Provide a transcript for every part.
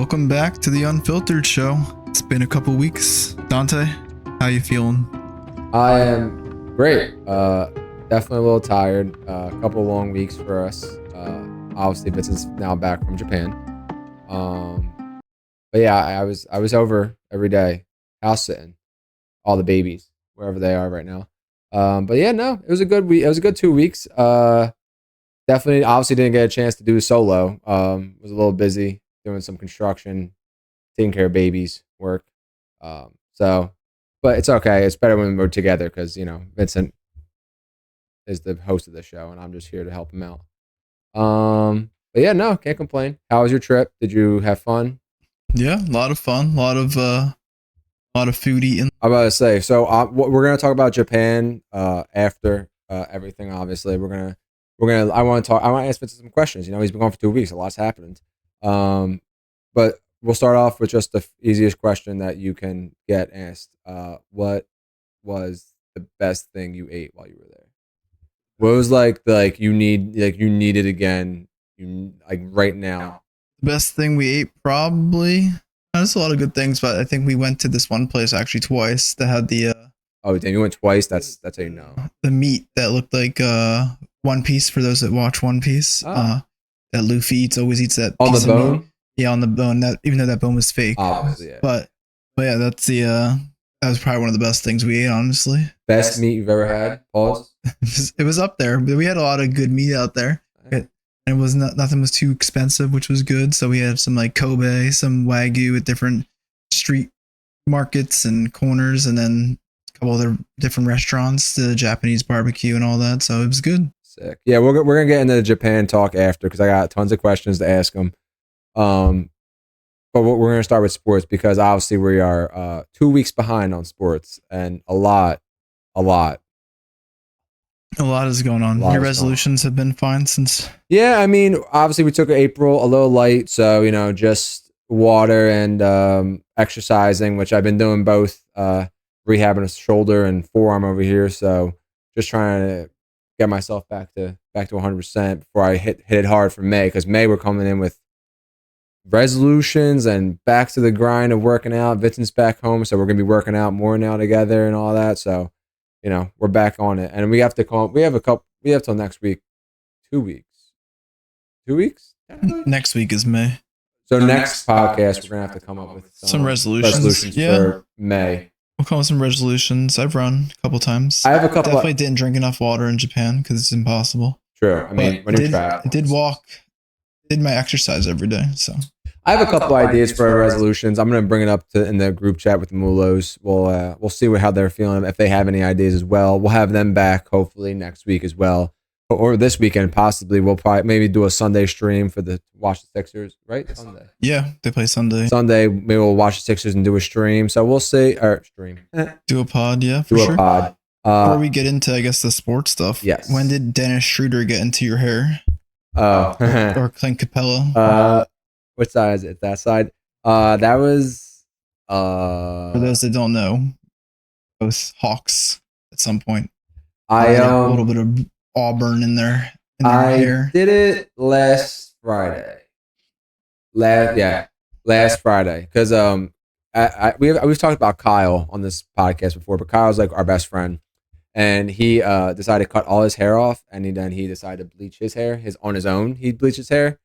Welcome back to the Unfiltered Show. It's been a couple weeks. Dante, how you feeling? I am great. Definitely a little tired. A couple long weeks for us. Obviously, Vincent's now back from Japan. But yeah, I was over every day, house sitting, all the babies wherever they are right now. But yeah, no, it was a good week. It was a good 2 weeks. Definitely, obviously, didn't get a chance to do a solo. Was a little busy doing some construction, taking care of babies, work. So, but it's okay. It's better when we're together because Vincent is the host of the show, and I'm just here to help him out. But yeah, no, can't complain. How was your trip? Did you have fun? Yeah, a lot of fun. A lot of food eating. I'm about to say. So we're gonna talk about Japan after everything. Obviously, we're gonna. I want to talk. I want to ask Vincent some questions. He's been gone for 2 weeks. A lot's happened. But we'll start off with just the easiest question that you can get asked. What was the best thing you ate while you were there? What was you need it again? You like right now? The best thing we ate, probably. There's a lot of good things, but I think we went to this one place actually twice that had the Oh, damn! You went twice. That's how you know. the meat that looked like One Piece for those that watch One Piece. Oh. That Luffy always eats that On piece the of meat. bone. Yeah, on the bone. That even though that bone was fake. Obviously, yeah. But yeah, that's the that was probably one of the best things we ate, honestly. Best meat you've ever had? Pause. It was up there, but we had a lot of good meat out there. And it was nothing was too expensive, which was good. So we had some like Kobe, some Wagyu at different street markets and corners, and then a couple other different restaurants, the Japanese barbecue and all that. So it was good. Sick. Yeah, we're gonna get into the Japan talk after because I got tons of questions to ask them. But we're gonna start with sports because obviously we are 2 weeks behind on sports and a lot. A lot is going on. Your resolutions have been fine since. Yeah, I mean, obviously we took April a little light, so just water and exercising, which I've been doing both, rehabbing a shoulder and forearm over here. So just trying to get myself back to 100% before I hit it hard for May, because May we're coming in with resolutions and back to the grind of working out. Vincent's back home, so we're gonna be working out more now together and all that. So. We're back on it, and we have till next week, 2 weeks. 2 weeks? Next week is May. So next podcast, we're gonna have to come up with some resolutions for May. We'll come with some resolutions. I've run a couple times. I have a couple. Definitely didn't drink enough water in Japan because it's impossible. True. I mean, when you're trapped. I did walk. Did my exercise every day. So I have a couple ideas for our resolutions. I'm gonna bring it up in the group chat with the Mulos. We'll see how they're feeling. If they have any ideas as well, we'll have them back hopefully next week as well, or this weekend possibly. We'll probably maybe do a Sunday stream for the watch the Sixers, right? Sunday. Yeah, they play Sunday. Sunday, maybe we'll watch the Sixers and do a stream. So we'll see. Or stream. Do a pod, yeah, for do sure. A pod. Before we get into, I guess, the sports stuff. Yes. When did Dennis Schroeder get into your hair? Oh. Or Clint Capella? Which side is it? That side. That was. For those that don't know, both Hawks at some point. A little bit of auburn in their hair. I did it last Friday. Last Friday, because we've talked about Kyle on this podcast before, but Kyle's like our best friend, and he decided to cut all his hair off, and then he decided to bleach his hair on his own. He bleached his hair.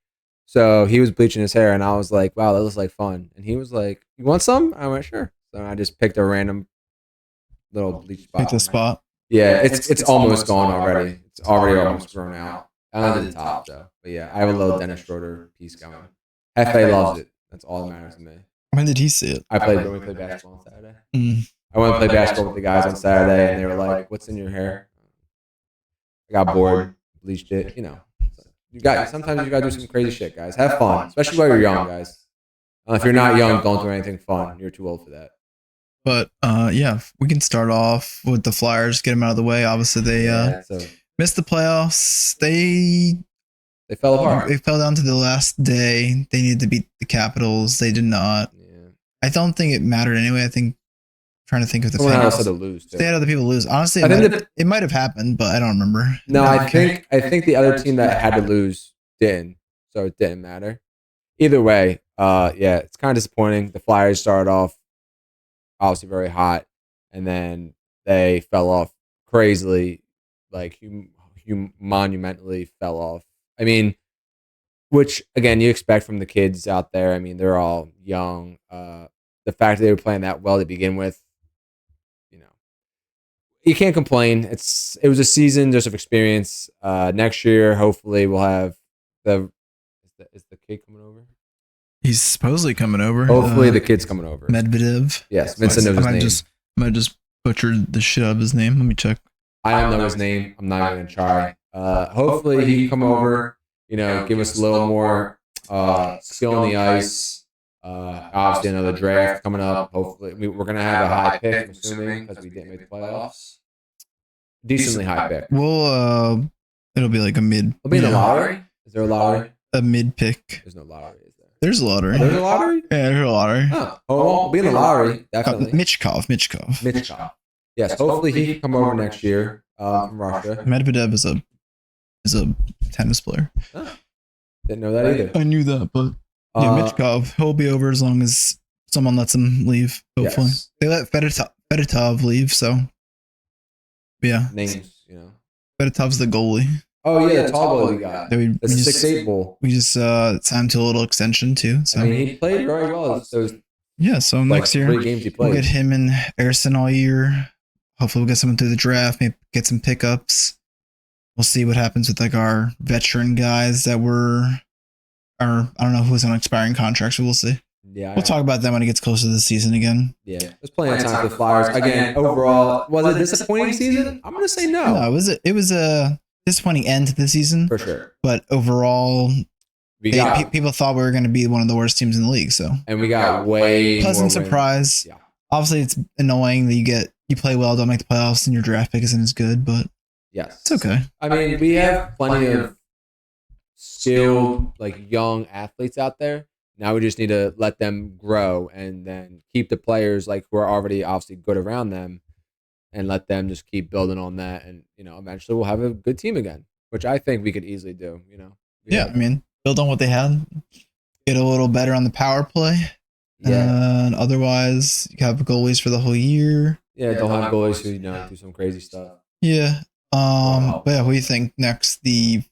So he was bleaching his hair, and I was like, wow, that looks like fun. And he was like, you want some? I went, sure. So I just picked a random little bleach spot. Picked a spot? Yeah, it's almost gone already. It's already almost grown out. I only did the top, though. But yeah, I have a little Dennis Schroeder piece going. Hefe loves it. That's all that matters to me. When did he see it? We played basketball on Saturday. I went to play basketball with the guys on Saturday, and they were like, what's in your hair? I got bored, bleached it, Sometimes you gotta do some crazy shit, guys. Have fun, especially while you're young, guys. If you're not young, don't do anything fun. You're too old for that. But yeah, we can start off with the Flyers. Get them out of the way. Obviously, they missed the playoffs. They fell apart. They fell down to the last day. They needed to beat the Capitals. They did not. Yeah. I don't think it mattered anyway. Trying to think of the someone else had to lose. They had other people lose. Honestly, it might have happened, but I don't remember. No, I think the other team that had to lose didn't, so it didn't matter. Either way, Yeah, it's kind of disappointing. The Flyers started off obviously very hot, and then they fell off crazily, like monumentally fell off. I mean, which again you expect from the kids out there. I mean, they're all young. The fact that they were playing that well to begin with, you know, you can't complain. It was a season just of experience. Next year, hopefully, we'll have the is the kid coming over. He's supposedly coming over. Hopefully, the kid's coming over. Medvedev. Yes, Vincent knows his name. I might just butchered the shit out of his name. Let me check. I don't know his name. I'm not even gonna try. Hopefully, he can come over. You know, give us a little more skill on the ice. Obviously, another draft coming up. Hopefully, we're gonna have a high pick. I'm assuming because we didn't make the playoffs. Decently high pick. Well, it'll be like a mid. It'll be in the lottery. Is there a lottery? A mid pick. There's no lottery. Is there? There's a lottery. There's a lottery. Yeah, there's a lottery. Oh, we'll be in the lottery. Definitely. Michkov. Yes. Hopefully, he can come over next year from Russia. Medvedev is a tennis player. Oh, didn't know that either. I knew that, but yeah, Michkov, he'll be over as long as someone lets him leave. Hopefully, Yes. they let Fedotov leave, so yeah, Names, you know. Fedotov's the goalie. Oh yeah, the tall boy we got. That we The just 6'8" bull. signed to a little extension too. So I mean, he played very well. Those yeah, so like next year 3 games he we'll played. get him and Erson all year. Hopefully, we'll get someone through the draft. Maybe get some pickups. We'll see what happens with like our veteran guys that I don't know who's on expiring contracts, but we'll see. Yeah, We'll talk about that when it gets closer to the season again. Yeah, there's plenty of time for the Flyers. Again, overall, was it a disappointing season? I'm gonna say no. No, it was a disappointing end to the season, For sure. but overall, We got people thought we were going to be one of the worst teams in the league. So and we got way pleasant more wins. surprise. Yeah. Obviously, it's annoying that you play well, don't make the playoffs, and your draft pick isn't as good, but Yes. it's okay. I mean, we have plenty of skilled, like young athletes out there. Now we just need to let them grow and then keep the players like who are already obviously good around them, and let them just keep building on that. And eventually we'll have a good team again, which I think we could easily do. Yeah, I mean, build on what they had, get a little better on the power play, yeah, and otherwise you have goalies for the whole year. yeah. Don't have goalies who do some crazy stuff. Yeah. But yeah, what do you think next? The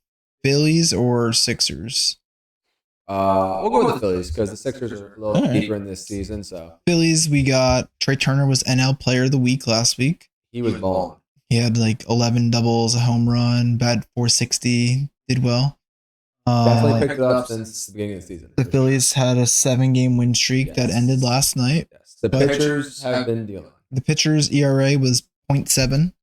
Phillies or Sixers? We'll go with the Phillies because the Sixers are a little All right. deeper in this season, so Phillies, we got Trey Turner was NL Player of the Week last week. he was balling. He had like 11 doubles, a home run, bat 460, did well. Definitely picked it up since the beginning of the season. The Phillies had a 7-game win streak that Yes. ended last night. Yes. The But- pitchers have been dealing. The pitcher's ERA was 0.7.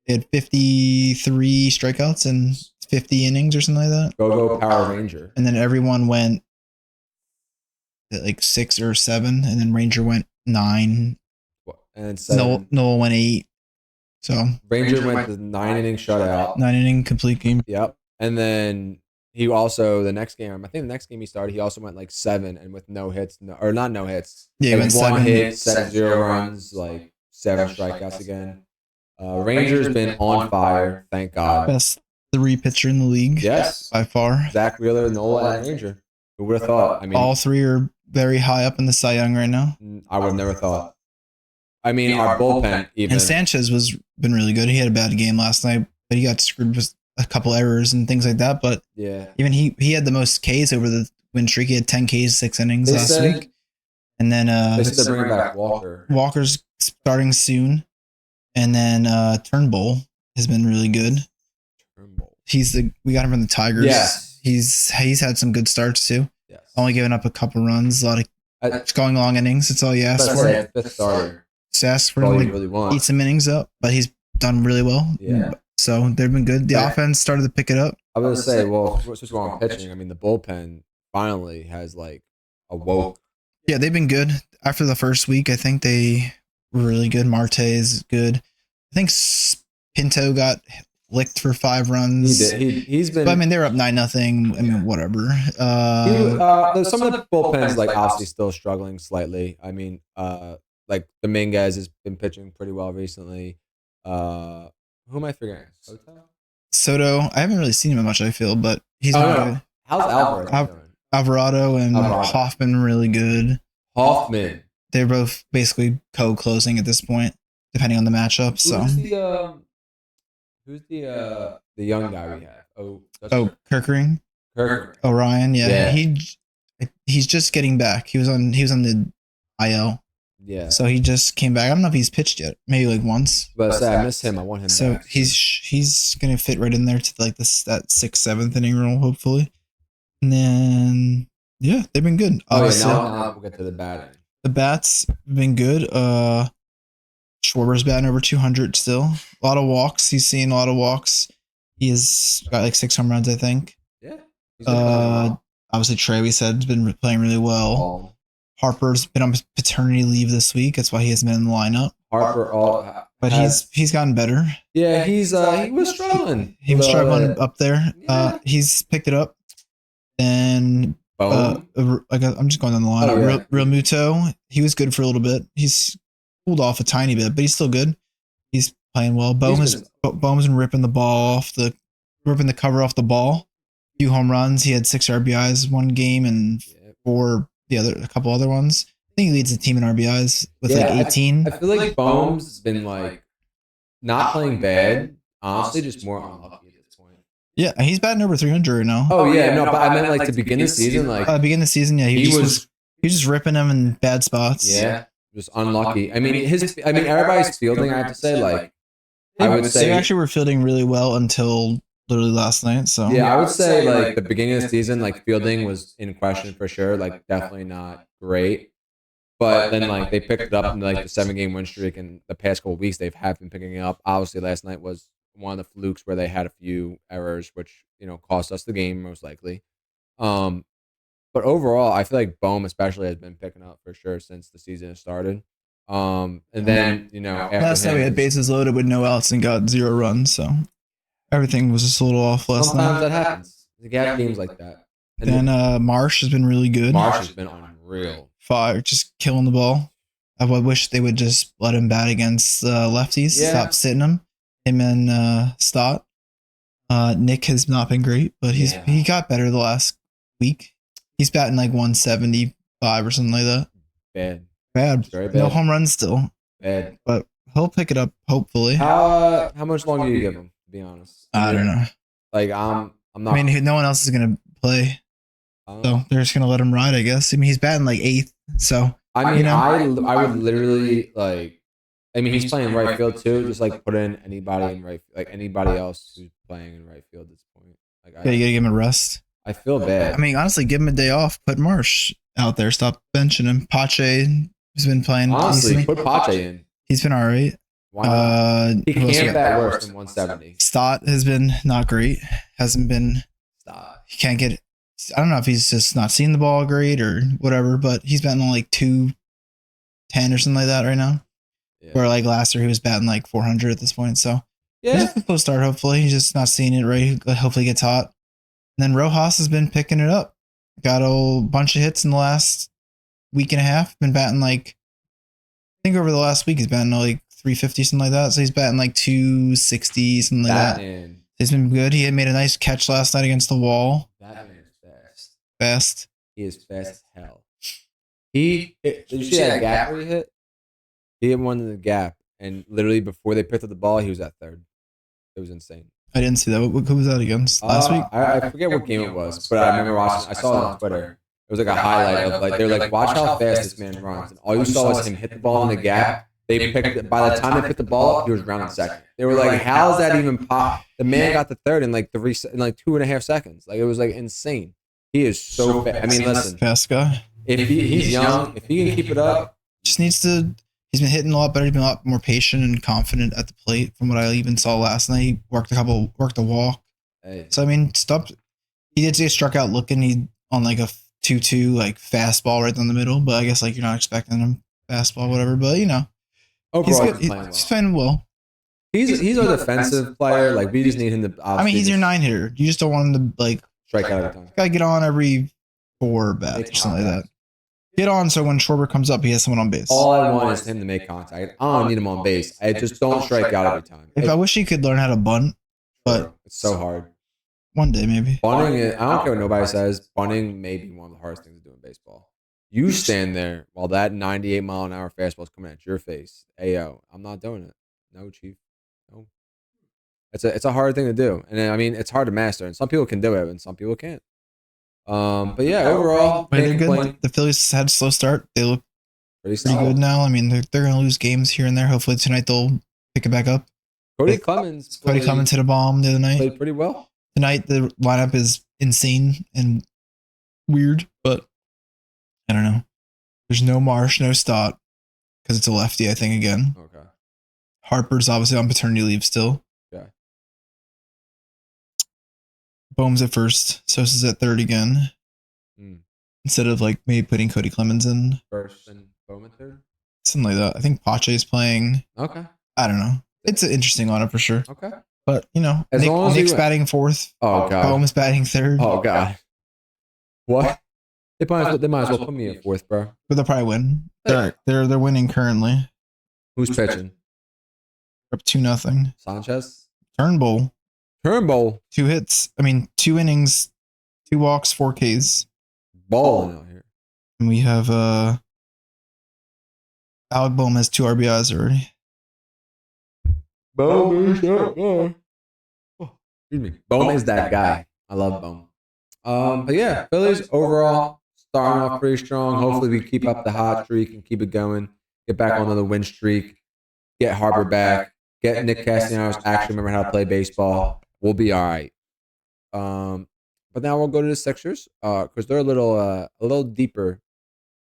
They had 53 strikeouts in 50 innings or something like that. Go Power Ranger. And then everyone went at like 6 or 7, and then Ranger went 9. And seven. Noel went 8. So Ranger went the 9-inning shutout. 9-inning complete game. Yep. And then he also the next game, I think the next game he started, he also went like 7 and with no hits, or not no hits. Yeah, he Like went one 7. hit, 7-0 runs, like 7 strikeouts again. Ranger's been on fire, thank God. Best 3 pitcher in the league. Yes. By far. Zach Wheeler, Nola, and Ranger. Who would have thought? I mean, All 3 are very high up in the Cy Young right now. I would have never thought. I mean, our bullpen even. And Sanchez was been really good. He had a bad game last night, but he got screwed with a couple errors and things like that. But Yeah. even he had the most Ks over the win streak. He had 10 Ks, 6 innings They last said- week. And then They said they're bringing back Walker. Walker's starting soon. And then Turnbull has been really good. We got him from the Tigers. Yes. He's had some good starts too. Yes. Only giving up a couple runs, a lot of Let's going long innings. That's all you ask for. say fifth starter. Just ask for That's all him you to really want. eat some innings up, but he's done really well. Yeah. So they've been good. The Yeah. offense started to pick it up. I was gonna say, well, since we're on pitching, I mean, the bullpen finally has like awoke. Yeah, they've been good. After the first week, I think they were really good. Marte is good. I think Pinto got licked for 5 runs. He did. He's been. But I mean, they were up 9-0. I mean, whatever. There's some of the bullpens like obviously still struggling slightly. I mean, like Dominguez has been pitching pretty well recently. Who am I forgetting? Soto? Soto, I haven't really seen him much, I feel, but he's Oh, been no. good. How's Alvarez doing? Alvarado and Alvarado. Hoffman really good. Hoffman. They're both basically co-closing at this point, depending on the matchup. So Who's the young guy we have? Kirkering, Kirk. Orion, Yeah. he's just getting back. He was on the IL. Yeah. So he just came back. I don't know if he's pitched yet. Maybe like once. But I miss him. I want him So back. he's gonna fit right in there to like that 6th, 7th inning role, hopefully. And then yeah, they've been good. Obviously, now we'll get to the batting. the bats have been good. Schwarber's batting over 200 still. A lot of walks. He's seeing a lot of walks. He has got like 6 home runs, I think. Yeah. Obviously Trey, we said, has been playing really well. Harper's been on paternity leave this week. That's why he hasn't been in the lineup. But he's gotten better. Yeah, he was struggling. He was struggling up there. Yeah. He's picked it up. Then I'm just going down the line. Real Muto, he was good for a little bit. He's cooled off a tiny bit, but he's still good. He's playing well. Bowman's been ripping the cover off the ball. Few home runs. He had 6 RBIs one game and 4 a couple other ones. I think he leads the team in RBIs with like 18. I feel like Bohm's has been like not playing bad. Honestly, just more unlucky at this point. Yeah, he's batting over 300 right now. Oh yeah, no, but I meant like to begin the season. Like begin the season, yeah, he was just ripping them in bad spots. Yeah, just unlucky. I mean, everybody's fielding. I have to say, like, I would say they actually were fielding really well until literally last night. So yeah, I would say like the beginning of the season, like fielding was in question for sure. Like definitely not great. But then like they picked it up in like the 7-game win streak, and the past couple of weeks they've been picking it up. Obviously, last night was one of the flukes where they had a few errors, which cost us the game most likely. But overall, I feel like Bohm especially has been picking up for sure since the season has started. And then after last night we had bases loaded with no outs and got 0 runs, so everything was just a little off last night. Sometimes that happens. You have games like that. And then Marsh has been really good. Marsh has been unreal. Fire, just killing the ball. I wish they would just let him bat against lefties. Yeah. Stop sitting him. Him and Stott. Nick has not been great, but he got better the last week. He's batting like 175 or something like that. Bad. Very bad. No home runs still. Bad. But he'll pick it up hopefully. How much longer do you give him? To be honest, I don't know. Like I'm not. I mean, no one else is gonna play, so they're just gonna let him ride, I guess. I mean, he's batting like 8th, so I mean, I would literally like. I mean, he's playing right field too. Just like put in anybody in right, like anybody else who's playing in right field at this point. Like, you gotta give him a rest. I feel bad. I mean, honestly, give him a day off. Put Marsh out there. Stop benching him. Pache has been playing. Honestly, decently. put Pache in. He's been all right. Why not? He who else we can't got? bat worse than 170. Stott has been not great. Hasn't been. Stop. He can't get. I don't know if he's just not seeing the ball great or whatever, but he's batting on like 210 or something like that right now. Yeah. Where like last year he was batting like 400 at this point. So Yeah. he's a close start. Hopefully he's just not seeing it right. Hopefully he gets hot. And then Rojas has been picking it up. Got a bunch of hits in the last week and a half. Been batting like, I think over the last week he's batting like 350, something like that. So he's batting like 260, something like that. He's been good. He had made a nice catch last night against the wall. That man is fast. Fast. He is fast as hell. Did you see that gap where he hit? He hit one in the gap, and literally before they picked up the ball, he was at third. It was insane. I didn't see that. Who was that against last week? I forget what game it was, but I remember watching. I saw it on Twitter. It was like a highlight of like they're like, watch how fast this man runs, and all you saw was him hit the ball in the gap. They picked it. By the time they picked the ball up, he was rounding second. They were like, "How is that even pop?" The man got the third in like 2.5 seconds. Like it was like insane. He is so fast. I mean, listen, Fast guy. if he's young, if he can keep it up, Just needs to. He's been hitting a lot better. He's been a lot more patient and confident at the plate from what I even saw last night. He worked a walk. hey, So I mean, he did get struck out looking. He on like a 2-2 like fastball right down the middle. But I guess like you're not expecting him fastball, whatever. But you know, he's overall, good. he's playing well. He's playing well. He's a defensive player. Like we just need him to. I mean, he's your 9 hitter. You just don't want him to like strike out every time. gotta get on every 4 bats or something like that. Get on so when Schwarber comes up, he has someone on base. All I want is him to make contact. I don't need him on base. I just don't strike out every time. I wish he could learn how to bunt, but it's so hard. one day maybe. Bunting, I don't care what nobody says. Bunting may be one of the hardest things to do in baseball. You stand there while that 98-mile-an-hour fastball is coming at your face. Ayo, I'm not doing it. No, chief. No. It's a hard thing to do, and I mean it's hard to master. And some people can do it, and some people can't. But yeah, overall, But they're can't good. complain. The Phillies had a slow start. They look Pretty pretty solid. good now. I mean, they're going to lose games here and there. Hopefully tonight they'll pick it back up. Cody Clemens Cody Clemens hit a bomb the other night. played pretty well. Tonight the lineup is insane and weird, but I don't know. There's no Marsh, no Stott because it's a lefty, I think, again. Okay. Harper's obviously on paternity leave still. Okay. Bohm's at first. Sosa's at third again. Mm. Instead of like maybe putting Cody Clemens in. First and Bowman third. Something like that. I think Pache's playing. Okay. I don't know. It's an interesting lineup for sure. Okay. But, you know, As long as Nick's you- batting fourth. Oh god. Bohm's batting third. Oh god. What? They might as well put me at fourth, bro. But they'll probably win. They're winning currently. Who's pitching? They're up 2-0. Sanchez. Turnbull. Turnbull 2 hits. I mean, 2 innings, 2 walks, 4 Ks. balling out here. And we have Alec Bohm has 2 RBIs already. Bohm is that guy. Excuse me. Bohm is that guy. I love Bohm. But yeah, Phillies overall starting off pretty strong. Hopefully we keep up the hot streak and keep it going. Get back on the win streak. Get Harper back. Get Nick Castellanos actually remember how to play baseball. We'll be all right. But now we'll go to the Sixers because they're a little deeper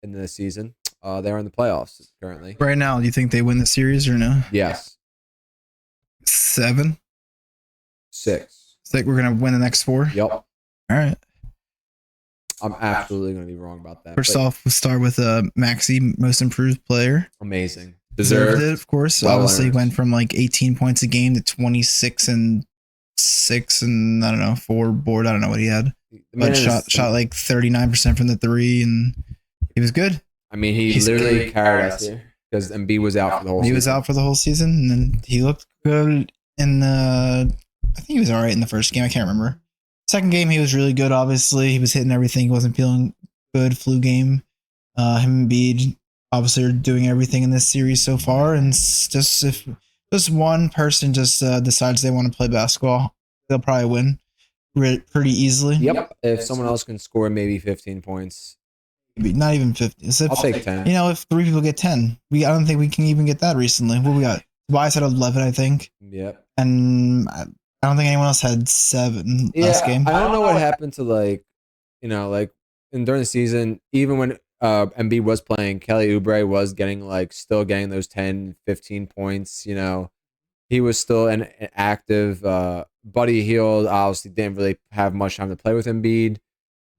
in the season. They're in the playoffs currently. Right now, do you think they win the series or no? Yes, 7? 6. Think we're going to win the next 4? Yep. All right. I'm absolutely going to be wrong about that. First but off, we'll start with Maxi, most improved player. amazing. Deserved it, of course. Well Obviously, earned. went from like 18 points a game to 26 and 6 and I don't know 4 board. I don't know what he had, The man but is- shot like 39% from the 3, and he was good. I mean, he he's literally great. carried us here because Embiid was out for the whole He season. was out for the whole season, and then he looked good in the. I think he was all right in the first game. I can't remember. Second game, he was really good. Obviously, he was hitting everything. He wasn't feeling good. Flu game. Him and Embiid obviously are doing everything in this series so far, and just if just one person just decides they want to play basketball, they'll probably win pretty easily. Yep. If someone else can score maybe 15 points, Maybe not even 50. It's if, I'll take 10. you know, if 3 people get 10, I don't think we can even get that recently. What we got? Tobias had 11, I think, Yep. and I don't think anyone else had 7 last game. I don't know what happened to like during the season, even when Embiid was playing, Kelly Oubre was still getting those 10, 15 points. You know, he was still an active. Buddy Hield obviously didn't really have much time to play with Embiid,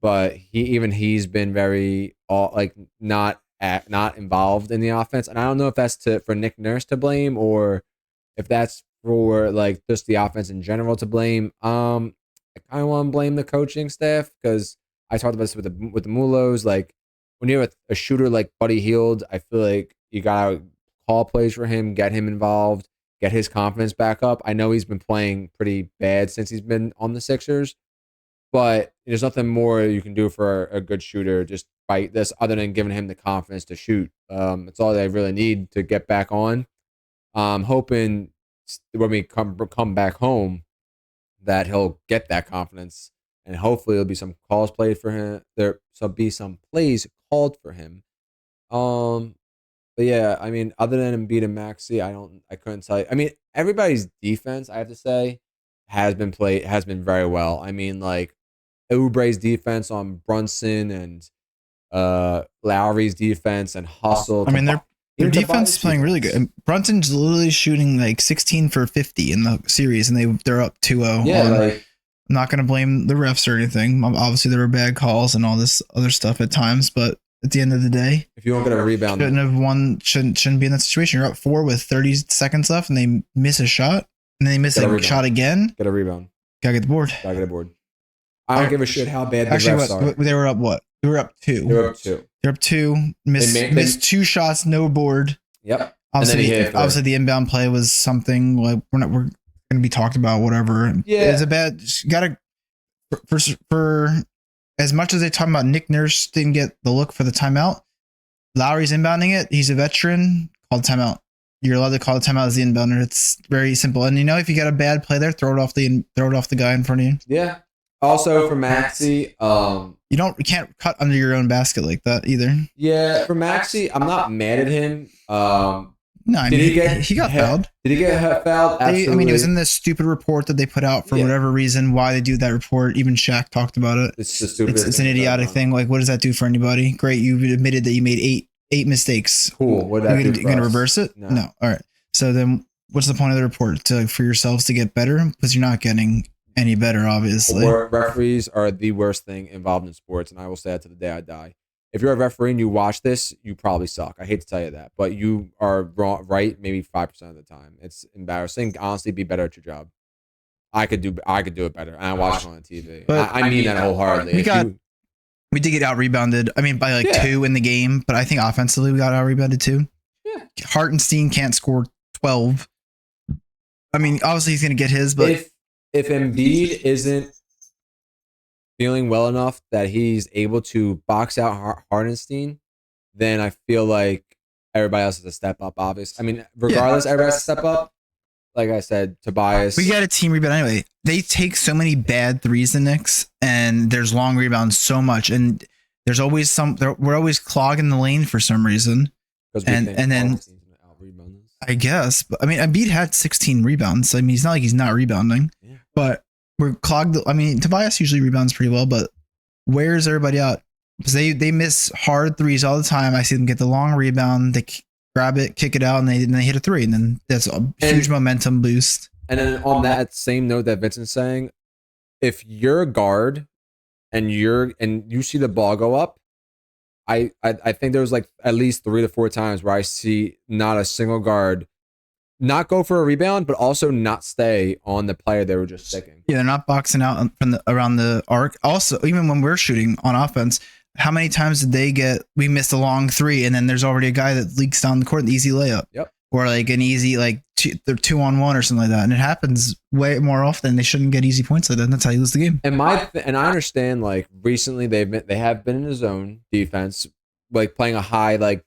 but he's been very not involved in the offense, and I don't know if that's for Nick Nurse to blame or if that's for like just the offense in general to blame. I kind of want to blame the coaching staff because I talked about this with the Mulos. Like when you have a shooter like Buddy Hield, I feel like you gotta call plays for him, get him involved, get his confidence back up. I know he's been playing pretty bad since he's been on the Sixers, but there's nothing more you can do for a good shooter just by this other than giving him the confidence to shoot. It's all they really need to get back on. Hoping when we come back home that he'll get that confidence and hopefully there'll be some calls played for him. There'll be some plays called for him. But yeah, I mean, other than Embiid and Maxey, I couldn't tell you. I mean, everybody's defense, I have to say, has been very well. I mean, like Oubre's defense on Brunson and Lowry's defense and Hustle. I mean, their Even defense Tobias' is playing really good. And Brunson's literally shooting like 16 for 50 in the series, and they're up 2-0. Yeah, I'm not going to blame the refs or anything. Obviously, there were bad calls and all this other stuff at times, but at the end of the day, if you don't get a rebound, shouldn't be in that situation. You're up 4 with 30 seconds left, and they miss a shot, and then they miss Get a a rebound. shot again. get a rebound. Gotta get the board. Gotta get a board. I don't give a shit how bad the Actually, refs are. they were up what? They were up 2. They're up 2. They're up 2. Missed 2 shots, no board. Yep. Obviously, he hit it for- obviously, the inbound play was something like we're going to be talked about. Whatever. Yeah. It's a bad. Gotta for as much as they talk about Nick Nurse didn't get the look for the timeout, Lowry's inbounding it. He's a veteran. Called timeout. You're allowed to call a timeout as the inbounder. It's very simple. And if you got a bad play there, throw it off the guy in front of you. Yeah. Also for Maxey, you can't cut under your own basket like that either. Yeah, for Maxey, I'm not mad at him. No, I mean, he got fouled. Did he get fouled? Absolutely. I mean, it was in this stupid report that they put out for whatever reason. Why they do that report? Even Shaq talked about it. It's the stupid. It's an idiotic thing. Like, what does that do for anybody? Great, you admitted that you made eight mistakes. Cool. What are you gonna reverse it? No. All right. So then, what's the point of the report? For yourselves to get better, because you're not getting any better, obviously. Referees are the worst thing involved in sports, and I will say that to the day I die. If you're a referee and you watch this, you probably suck. I hate to tell you that, but you are right maybe 5% of the time. It's embarrassing. Honestly, be better at your job. I could do it better, and I watch it on TV. But I mean that wholeheartedly. We did get out rebounded. I mean, by like 2 in the game, but I think offensively we got out rebounded too. Yeah. Hartenstein can't score 12. I mean, obviously he's gonna get his, but if Embiid isn't feeling well enough that he's able to box out Hardenstein, then I feel like everybody else has to step up, obviously. I mean, regardless, everybody has to step up. Like I said, Tobias. We got a team rebound anyway. They take so many bad threes, the Knicks, and there's long rebounds so much. And there's always we're always clogging the lane for some reason. And then I guess, but I mean, Embiid had 16 rebounds. I mean, it's not like he's not rebounding, but we're clogged. I mean, Tobias usually rebounds pretty well, but where's everybody out? Because they miss hard threes all the time. I see them get the long rebound, they grab it, kick it out, and then they hit a three, and then that's a huge momentum boost. And then on that same note that Vincent's saying, if you're a guard and you see the ball go up, I think there was like at least 3 to 4 times where I see not a single guard not go for a rebound, but also not stay on the player they were just sticking. Yeah, they're not boxing out from around the arc. Also, even when we're shooting on offense, how many times did we missed a long three, and then there's already a guy that leaks down the court, an easy layup. Yep. Or like an easy, like they're 2-on-1 or something like that. And it happens way more often. They shouldn't get easy points like that. And that's how you lose the game. And I understand, like, recently they have been in a zone defense, like playing a high, like,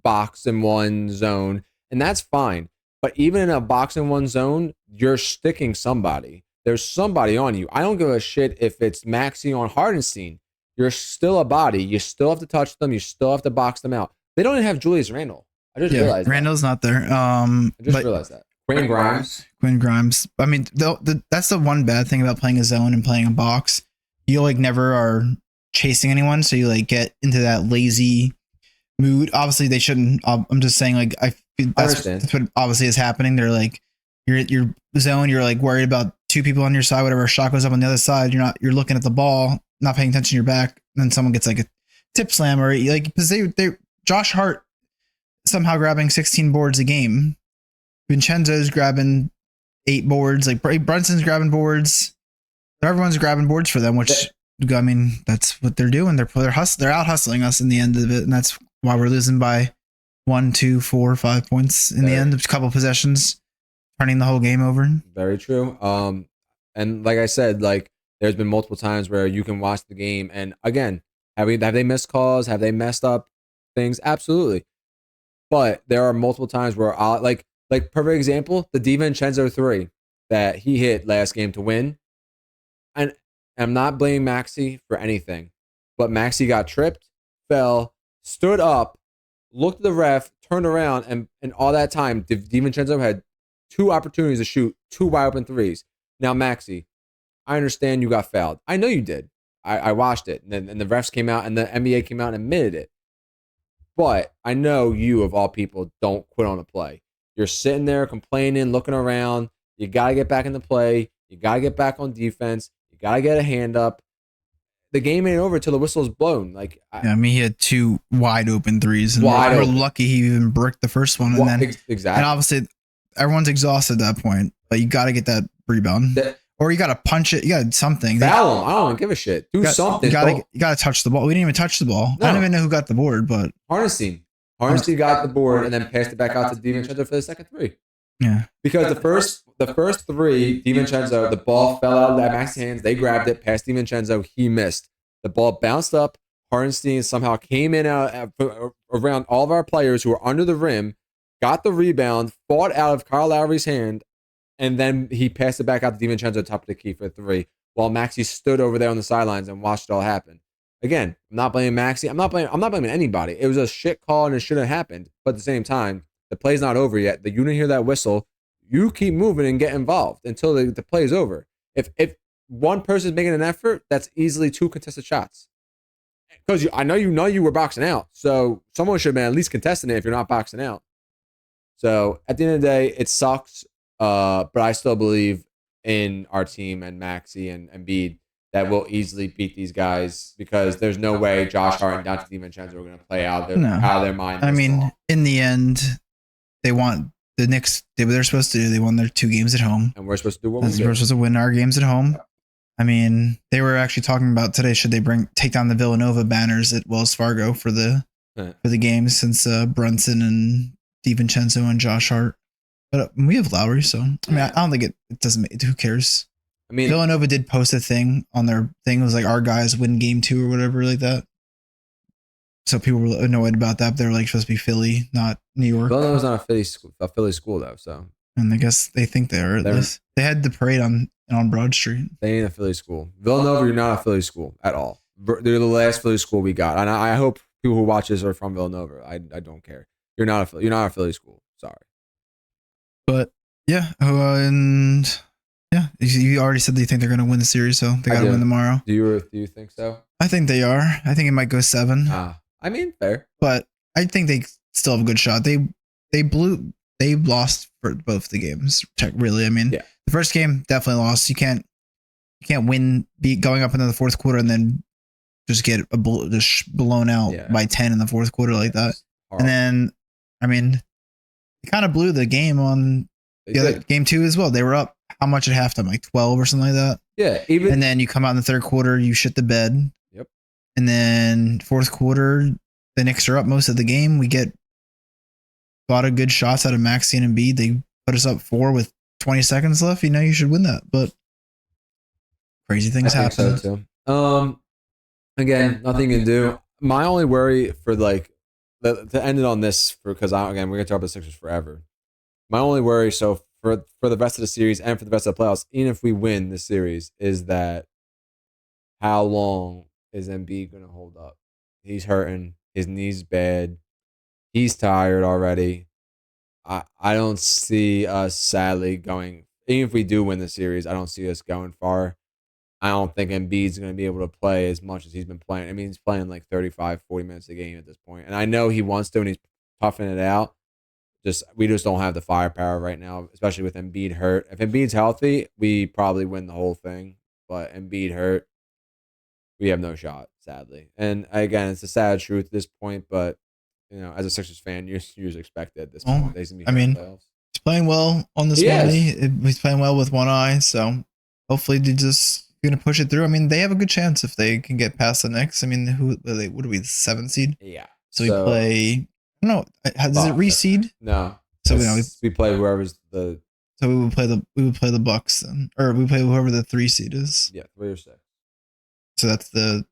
box and one zone, and that's fine. But even in a box and one zone, you're sticking somebody. There's somebody on you. I don't give a shit if it's Maxey on Hardenstein. You're still a body. You still have to touch them. You still have to box them out. They don't even have Julius Randle. I just realized Randall's not there. I just realized that. Quinn Grimes. I mean, that's the one bad thing about playing a zone and playing a box. You like never are chasing anyone, so you like get into that lazy mood. Obviously, they shouldn't. I'm just saying, like, that's what obviously is happening. They're like, you're zone. You're like worried about 2 people on your side. Whatever shot goes up on the other side, you're looking at the ball, not paying attention to your back. And then someone gets like a tip slam or like because they Josh Hart somehow grabbing 16 boards a game. Vincenzo's grabbing 8 boards. Like Brunson's grabbing boards. Everyone's grabbing boards for them, which I mean that's what they're doing. They're out hustling us in the end of it, and that's why we're losing by 1, 2, 4, 5 points in the end. A couple possessions, turning the whole game over. Very true. And like I said, like there's been multiple times where you can watch the game, and again, have they missed calls? Have they messed up things? Absolutely. But there are multiple times where like perfect example, the DiVincenzo 3 that he hit last game to win. And I'm not blaming Maxey for anything, but Maxey got tripped, fell, stood up, looked at the ref, turned around, and all that time, DiVincenzo had 2 opportunities to shoot 2 wide open threes. Now, Maxey, I understand you got fouled. I know you did. I watched it, and the refs came out, and the NBA came out and admitted it. But I know you, of all people, don't quit on a play. You're sitting there complaining, looking around. You got to get back into play. You got to get back on defense. You got to get a hand up. The game ain't over till the whistle's blown. Like, I mean, he had 2 wide open threes, and we're lucky he even bricked the first one. And then exactly. And obviously, everyone's exhausted at that point, but you got to get that rebound. Or you got to punch it. You got something. Foul him. I don't give a shit. Do something. You got to touch the ball. We didn't even touch the ball. No. I don't even know who got the board, but Hardenstein got the board and then passed it back out to DiVincenzo for the second 3. Yeah. Because the first three, DiVincenzo, the ball fell out of that Max's hands. They grabbed it, past DiVincenzo, he missed. The ball bounced up. Hartenstein somehow came in around all of our players who were under the rim, got the rebound, fought out of Kyle Lowry's hand, and then he passed it back out to DiVincenzo, top of the key for 3, while Maxey stood over there on the sidelines and watched it all happen. Again, I'm not blaming Maxey. I'm not blaming anybody. It was a shit call and it shouldn't have happened. But at the same time, the play's not over yet. You didn't hear that whistle. You keep moving and get involved until the play is over. If one person's making an effort, that's easily 2 contested shots. Because I know you were boxing out, so someone should have been at least contesting it if you're not boxing out. So at the end of the day, it sucks. But I still believe in our team and Maxey and Embiid that we'll easily beat these guys because there's no way Josh Hart and Dante DiVincenzo are going to play out of their mind. I mean, in the end, they want the Knicks. They what they're supposed to do. They won their 2 games at home, and we're supposed to do what we're supposed to win our games at home. I mean, they were actually talking about today. Should they take down the Villanova banners at Wells Fargo for the games since Brunson and DiVincenzo and Josh Hart? But we have Lowry, so I mean, I don't think it doesn't. Who cares? I mean, Villanova did post a thing on their thing. It was like our guys win game 2 or whatever like that. So people were annoyed about that. They were like supposed to be Philly, not New York. Villanova's not a Philly school though. So and I guess they think they are. They had the parade on Broad Street. They ain't a Philly school. Villanova, you're not a Philly school at all. They're the last Philly school we got, and I hope people who watch this are from Villanova. I don't care. You're not a Philly school. Sorry. But yeah, and yeah, you already said that you think they're going to win the series, so they got to win tomorrow. Do you think so? I think they are. I think it might go 7. I mean, fair, but I think they still have a good shot. They lost for both the games. Really, I mean, the first game definitely lost. You can't win, going up into the fourth quarter and then just get blown out by 10 in the fourth quarter like that. And then, I mean, they kind of blew the game on the other game 2 as well. They were up how much at halftime, like 12 or something like that. Yeah, and then you come out in the third quarter, you shit the bed. Yep. And then fourth quarter, the Knicks are up most of the game. We get a lot of good shots out of Maxey and Embiid. They put us up 4 with 20 seconds left. You know you should win that, but crazy things happen. So too. Again, nothing you can do. My only worry for to end it on this, because we're gonna talk about the Sixers forever. My only worry, so for the rest of the series and for the rest of the playoffs, even if we win the series, is that how long is Embiid gonna hold up? He's hurting. His knee's bad. He's tired already. I don't see us sadly going. Even if we do win the series, I don't see us going far. I don't think Embiid's going to be able to play as much as he's been playing. I mean, he's playing like 35, 40 minutes a game at this point. And I know he wants to and he's toughing it out. We just don't have the firepower right now, especially with Embiid hurt. If Embiid's healthy, we probably win the whole thing. But Embiid hurt, we have no shot, sadly. And again, it's a sad truth at this point, but you know, as a Sixers fan, you just expect it at this point. I mean, he's playing well on this one. He's playing well with one eye, so hopefully they just going to push it through. I mean, they have a good chance if they can get past the Knicks. I mean, what are we, the 7th seed? Yeah. So we play, I don't know, does it reseed? No. So we play whoever's the. So we would play the Bucks then, or we play whoever the 3 seed is. Yeah, 3 or 6. So that's the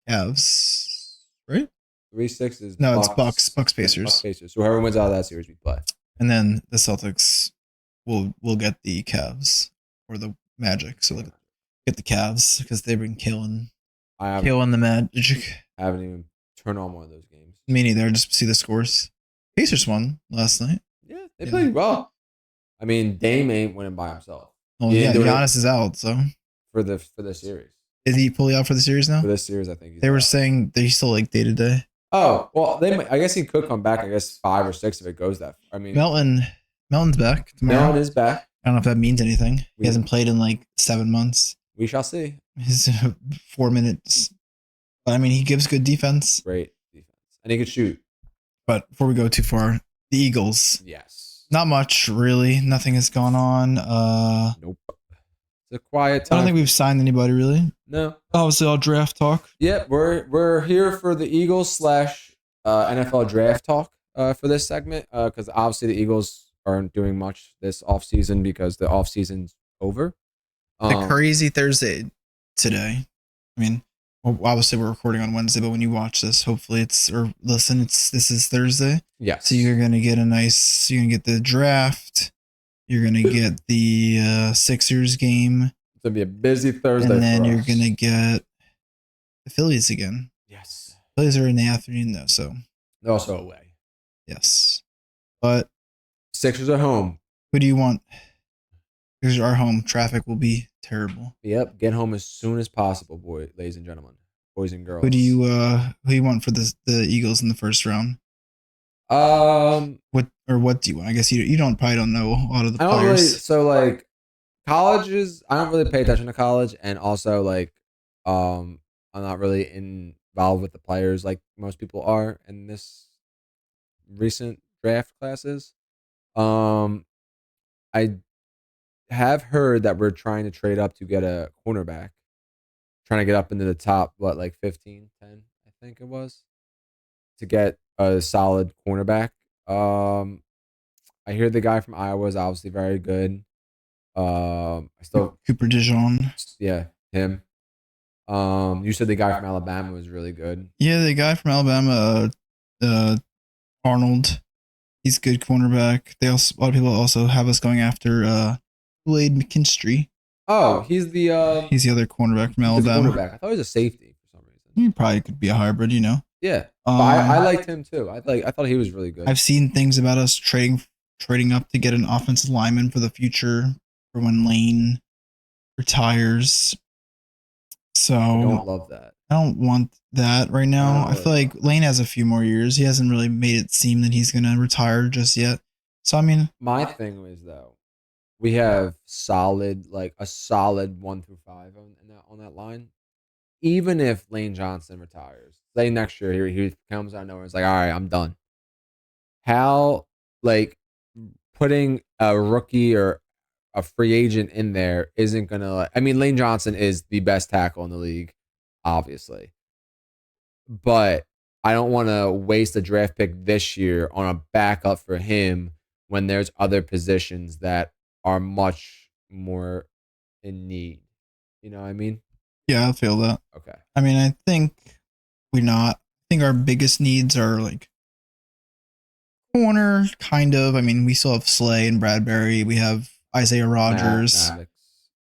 Cavs, right? 3-6 is no, Bucks. It's Bucks Pacers. Bucks Pacers. So whoever wins out of that series, we play. And then the Celtics will get the Cavs or the Magic. So get the Cavs because they've been killing the Magic. I haven't even turned on one of those games. Me neither. Just see the scores. Pacers won last night. Yeah, they played well. I mean, Dame ain't winning by himself. Oh yeah, Giannis is out. So for the series, is he fully out for the series now? For this series, I think they were saying that he's still like day to day. Oh well, I guess he could come back. I guess 5 or 6 if it goes that. I mean, Melton's back tomorrow. Melton is back. I don't know if that means anything. He hasn't played in like 7 months. We shall see. His 4 minutes, but I mean, he gives good defense. Great defense, and he can shoot. But before we go too far, the Eagles. Yes. Not much really. Nothing has gone on. Nope. It's a quiet time. I don't think we've signed anybody really. No. Obviously, all draft talk. Yeah, we're here for the Eagles / NFL draft talk for this segment because obviously the Eagles aren't doing much this offseason because the offseason's over. The crazy Thursday today. I mean, well, obviously we're recording on Wednesday, but when you watch this, hopefully this is Thursday. Yes. So you're gonna get you're gonna get the draft. You're gonna get the Sixers game. It's gonna be a busy Thursday. And then for you're us. gonna get the Phillies again. Yes. Phillies are in the afternoon though, so They're also away. yes. But Sixers are home. who do you want? Because our home traffic will be terrible. Yep. Get home as soon as possible, ladies and gentlemen, boys and girls. Who do you want for the Eagles in the first round? What do you want? I guess you probably don't know a lot of the players. I don't really. So like colleges, I don't really pay attention to college, and also like I'm not really involved with the players like most people are in this recent draft classes. I have heard that we're trying to trade up to get a cornerback, trying to get up into the top, like 15, 10, I think it was, to get a solid cornerback. I hear the guy from Iowa is obviously very good. I still Cooper DeJean. Yeah, him. You said the guy from Alabama was really good. Yeah, the guy from Alabama, Arnold. He's a good cornerback. A lot of people also have us going after Kool-Aid McKinstry. Oh, he's the other cornerback from Alabama. Cornerback. I thought he was a safety for some reason. He probably could be a hybrid, you know. Yeah, I liked him too. I thought he was really good. I've seen things about us trading up to get an offensive lineman for the future for when Lane retires. So I don't love that. I don't want that right now. I feel like Lane has a few more years. He hasn't really made it seem that he's going to retire just yet. So, I mean, my thing was though, we have a solid 1 through 5 on that line. Even if Lane Johnson retires, say next year he comes out of nowhere, it's like, all right, I'm done. How like putting a rookie or a free agent in there isn't gonna. I mean, Lane Johnson is the best tackle in the league, obviously, but I don't want to waste a draft pick this year on a backup for him when there's other positions that are much more in need. You know what I mean? Yeah, I feel that. Okay. I mean, I think I think our biggest needs are like corner, kind of. I mean, we still have Slay and Bradbury. We have Isaiah Rogers.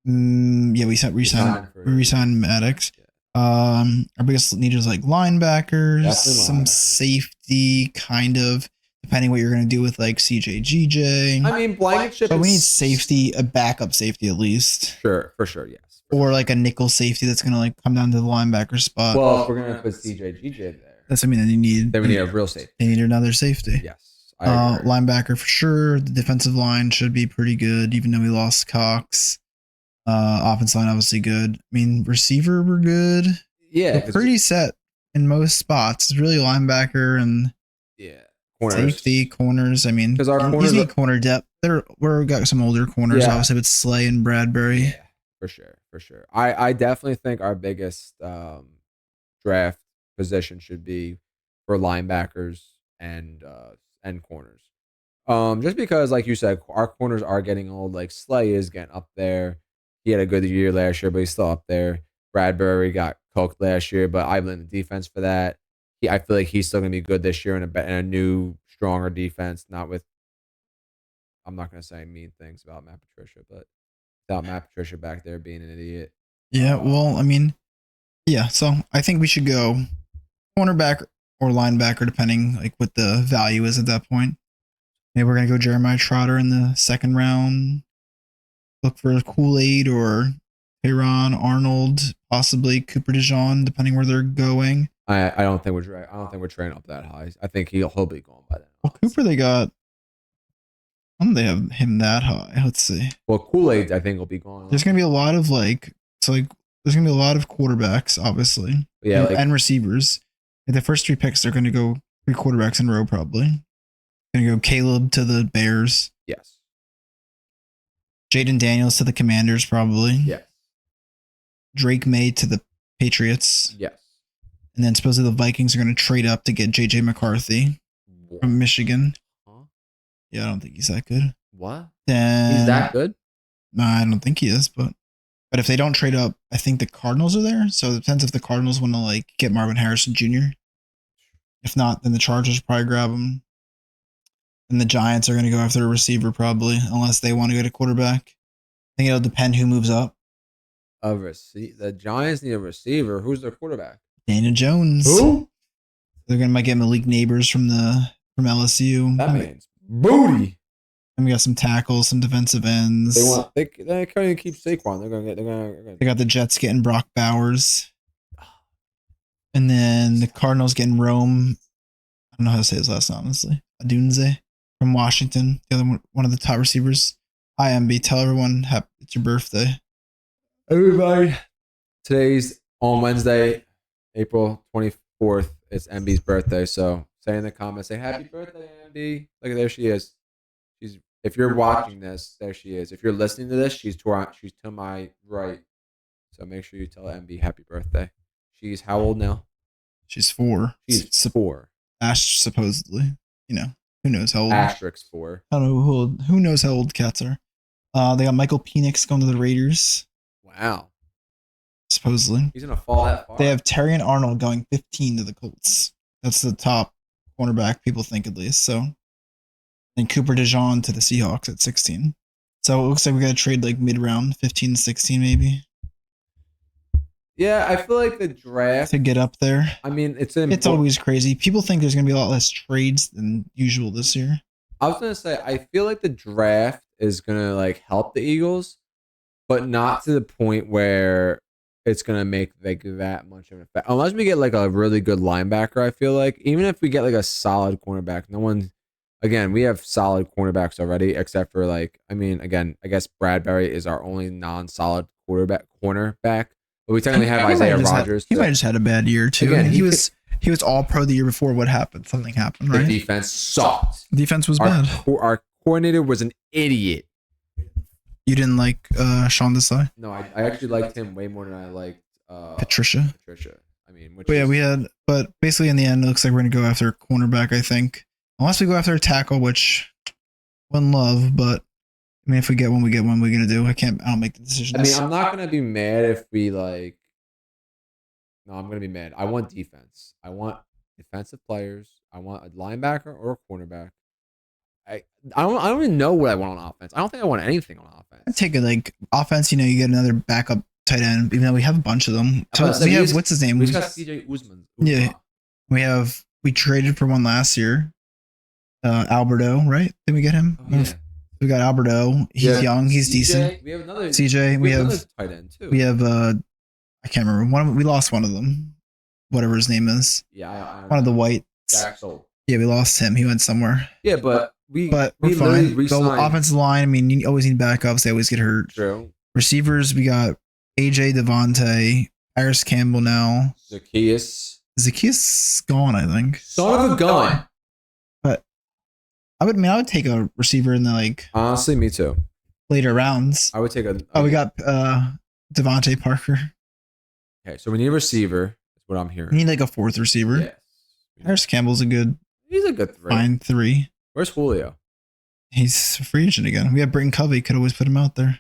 Yeah, we re-signed Maddox. Our biggest need is like linebackers, some safety, kind of, depending what you're going to do with like CJ, GJ. I mean, Blankenship. But we need safety, a backup safety at least. Sure, for sure, yes. Or like a nickel safety that's going to like come down to the linebacker spot. Well, if we're going to put CJ, GJ there, that's then you need. Then we need a real safety. They need another safety. Yes. Linebacker for sure. The defensive line should be pretty good, even though we lost Cox. Offensive line obviously good. I mean, receiver we're good. Yeah, we're pretty set in most spots. It's really linebacker and safety, corners. I mean, because our corners need corner depth. We've got some older corners, obviously, with Slay and Bradbury. Yeah, for sure. I definitely think our biggest draft position should be for linebackers and corners. Just because, like you said, our corners are getting old. Like Slay is getting up there. He had a good year last year, but he's still up there. Bradbury got cooked last year, but I blame the defense for that. I feel like he's still going to be good this year in a new, stronger defense. Not with, I'm not going to say mean things about Matt Patricia, but without Matt Patricia back there being an idiot. Yeah, well, I mean, yeah. So I think we should go cornerback or linebacker, depending like what the value is at that point. Maybe we're gonna go Jeremiah Trotter in the second round. Look for Kool-Aid or Perron, Arnold, possibly Cooper DeJean, depending where they're going. I don't think we're trading up that high. I think he'll be going by then. Well, Cooper, they got. I don't think they have him that high. Let's see. Well, Kool-Aid, I think will be going. There's gonna be a lot of there's gonna be a lot of quarterbacks, obviously. Yeah, and receivers. In the first 3 picks, they're gonna go 3 quarterbacks in a row, probably. Gonna go Caleb to the Bears. Yes. Jaden Daniels to the Commanders, probably. Yes. Drake May to the Patriots. Yes. And then supposedly the Vikings are going to trade up to get JJ McCarthy from Michigan. Huh? Yeah, I don't think he's that good. What? Then He's that good? No, I don't think he is, but if they don't trade up, I think the Cardinals are there. So it depends if the Cardinals want to like get Marvin Harrison Jr. If not, then the Chargers probably grab him. And the Giants are going to go after a receiver probably, unless they want to get a quarterback. I think it'll depend who moves up. The Giants need a receiver. Who's their quarterback? Daniel Jones. Who? They're going to might get Malik Neighbors from LSU. That man's booty. And we got some tackles, some defensive ends. They can't even keep Saquon. They got the Jets getting Brock Bowers. And then the Cardinals getting Rome. I don't know how to say his last name, honestly. Adunze from Washington. The other one of the top receivers. Hi, MB. Tell everyone it's your birthday. Everybody. Today's on Wednesday, April 24th. It's MB's birthday. So say in the comments, say happy birthday, MB. Look, there she is. If you're watching this, there she is. If you're listening to this, she's to my right. So make sure you tell MB happy birthday. She's how old now? She's 4. She's 4. Ash supposedly. You know, who knows how old? Asterisk 4. I don't know who knows how old cats are. They got Michael Penix going to the Raiders. Wow. Supposedly. He's gonna fall that far. They have Terrion Arnold going 15 to the Colts. That's the top cornerback, people think at least. So, and Cooper DeJean to the Seahawks at 16. So it looks like we got to trade like mid round, 15, 16 maybe. Yeah, I feel like the draft to get up there. I mean, it's always crazy. People think there's gonna be a lot less trades than usual this year. I was gonna say I feel like the draft is gonna like help the Eagles, but not to the point where it's gonna make like that much of an effect. Unless we get like a really good linebacker, I feel like even if we get like a solid cornerback, no one. Again, we have solid cornerbacks already, except for like I mean, again, I guess Bradbury is our only non-solid cornerback. But we technically have Isaiah Rodgers. He might have just had a bad year too. Again, he was all pro the year before. What happened? Something happened, right? The defense sucked. Defense was bad. Our coordinator was an idiot. You didn't like Sean Desai? No, I actually liked him way more than I liked Patricia. I mean, but basically in the end, it looks like we're gonna go after a cornerback. I think, unless we go after a tackle, which one love, but. I mean, if we get one, we get one. We're gonna do. I don't make the decision. I mean, I'm not gonna be mad if we like. No, I'm gonna be mad. I want defense. I want defensive players. I want a linebacker or a cornerback. I don't even know what I want on offense. I don't think I want anything on offense. I take it like offense. You know, you get another backup tight end. Even though we have a bunch of them. We have what's his name? We got CJ Usman. Yeah, we traded for one last year. Alberto, right? Did we get him? Oh, yeah. We got Alberto. He's young. He's decent. We have another CJ. We have tight end too. We have I can't remember. We lost one of them. Whatever his name is. Yeah, one of the whites. Jaxel. Yeah, we lost him. He went somewhere. Yeah, but we're fine. The offensive line. I mean, you always need backups. They always get hurt. True. Receivers. We got AJ Devontae, Paris Campbell now. Zacchaeus gone, I think. Son of a gun. I would take a receiver in the like. Honestly, me too. Later rounds. I would take a. We got Devontae Parker. Okay, so we need a receiver. That's what I'm hearing. We need like a 4th receiver. Yes. Harris Campbell's He's a good 3. Fine 3. Where's Julio? He's a free agent again. We have Britton Covey. Could always put him out there.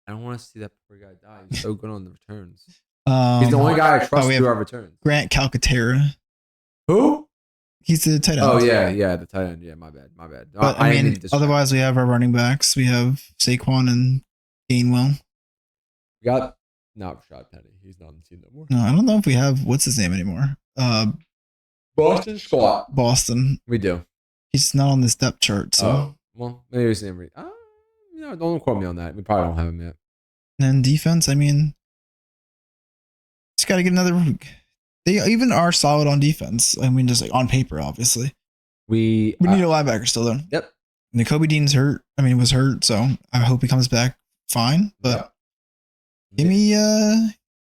I don't want to see that poor guy die. He's so good on the returns. He's the only guy I trust to do our returns. Grant Calcaterra. Who? He's the tight end. Oh, yeah, the tight end. Yeah, my bad. But, I mean, otherwise, we have our running backs. We have Saquon and Gainwell. We got not Rashad Penny. He's not on the team no more. No, I don't know if we have, what's his name anymore? Boston Scott. Boston. We do. He's not on this depth chart, so. Well, maybe his name. Don't quote me on that. We probably don't have him yet. And defense, I mean, just got to get another. They even are solid on defense. I mean, just like on paper, obviously. We need a linebacker still, though. Yep. Nakobe Dean's hurt. I mean, was hurt, so I hope he comes back fine. But give me